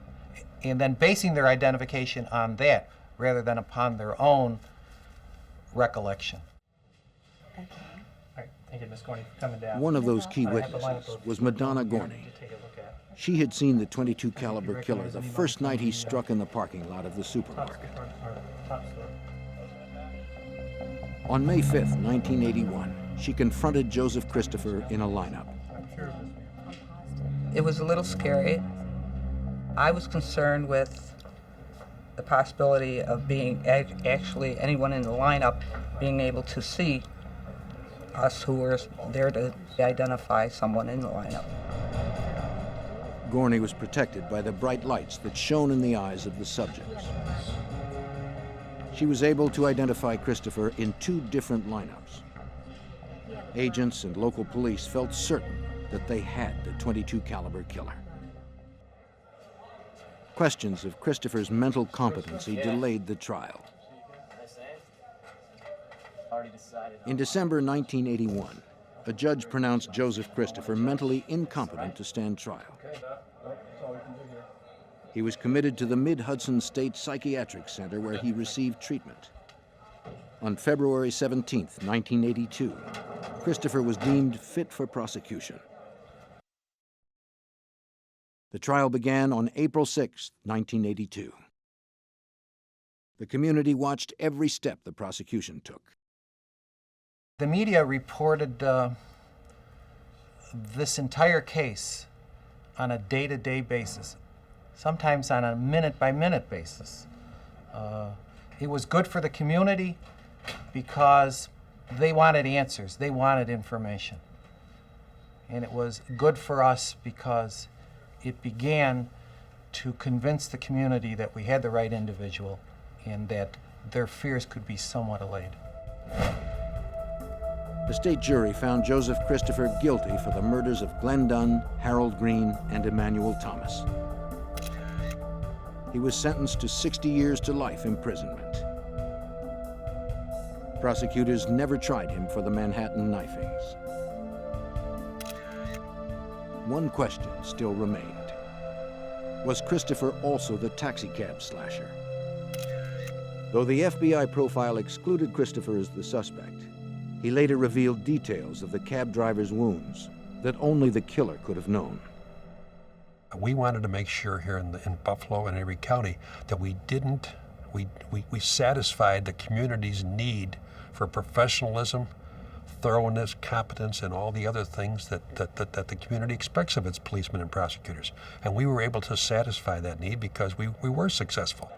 and then basing their identification on that rather than upon their own recollection. Okay. All right, thank you, Ms. Gorney, for coming down. One of those key witnesses was Madonna Gorney. She had seen the .22 caliber killer the first night he struck in the parking lot of the supermarket. On May 5th, 1981, she confronted Joseph Christopher in a lineup. It was a little scary. I was concerned with the possibility of being actually anyone in the lineup being able to see us who were there to identify someone in the lineup. Gorney was protected by the bright lights that shone in the eyes of the subjects. She was able to identify Christopher in 2 different lineups. Agents and local police felt certain that they had the .22 caliber killer. Questions of Christopher's mental competency delayed the trial. In December 1981, a judge pronounced Joseph Christopher mentally incompetent to stand trial. He was committed to the Mid-Hudson State Psychiatric Center where he received treatment. On February 17, 1982, Christopher was deemed fit for prosecution. The trial began on April 6, 1982. The community watched every step the prosecution took. The media reported this entire case on a day-to-day basis, sometimes on a minute-by-minute basis. It was good for the community because they wanted answers, they wanted information. And it was good for us because it began to convince the community that we had the right individual and that their fears could be somewhat allayed. The state jury found Joseph Christopher guilty for the murders of Glenn Dunn, Harold Green, and Emmanuel Thomas. He was sentenced to 60 years to life imprisonment. Prosecutors never tried him for the Manhattan knifings. One question still remained. Was Christopher also the taxicab slasher? Though the FBI profile excluded Christopher as the suspect, he later revealed details of the cab driver's wounds that only the killer could have known. We wanted to make sure here in Buffalo and Erie County that we satisfied the community's need for professionalism, thoroughness, competence, and all the other things that the community expects of its policemen and prosecutors. And we were able to satisfy that need because we were successful.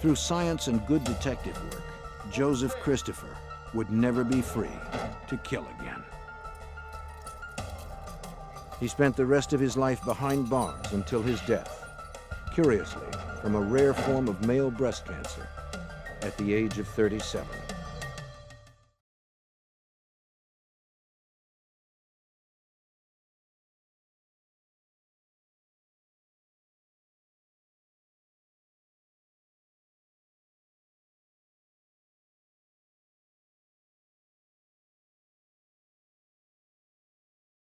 Through science and good detective work, Joseph Christopher would never be free to kill again. He spent the rest of his life behind bars until his death, curiously from a rare form of male breast cancer at the age of 37.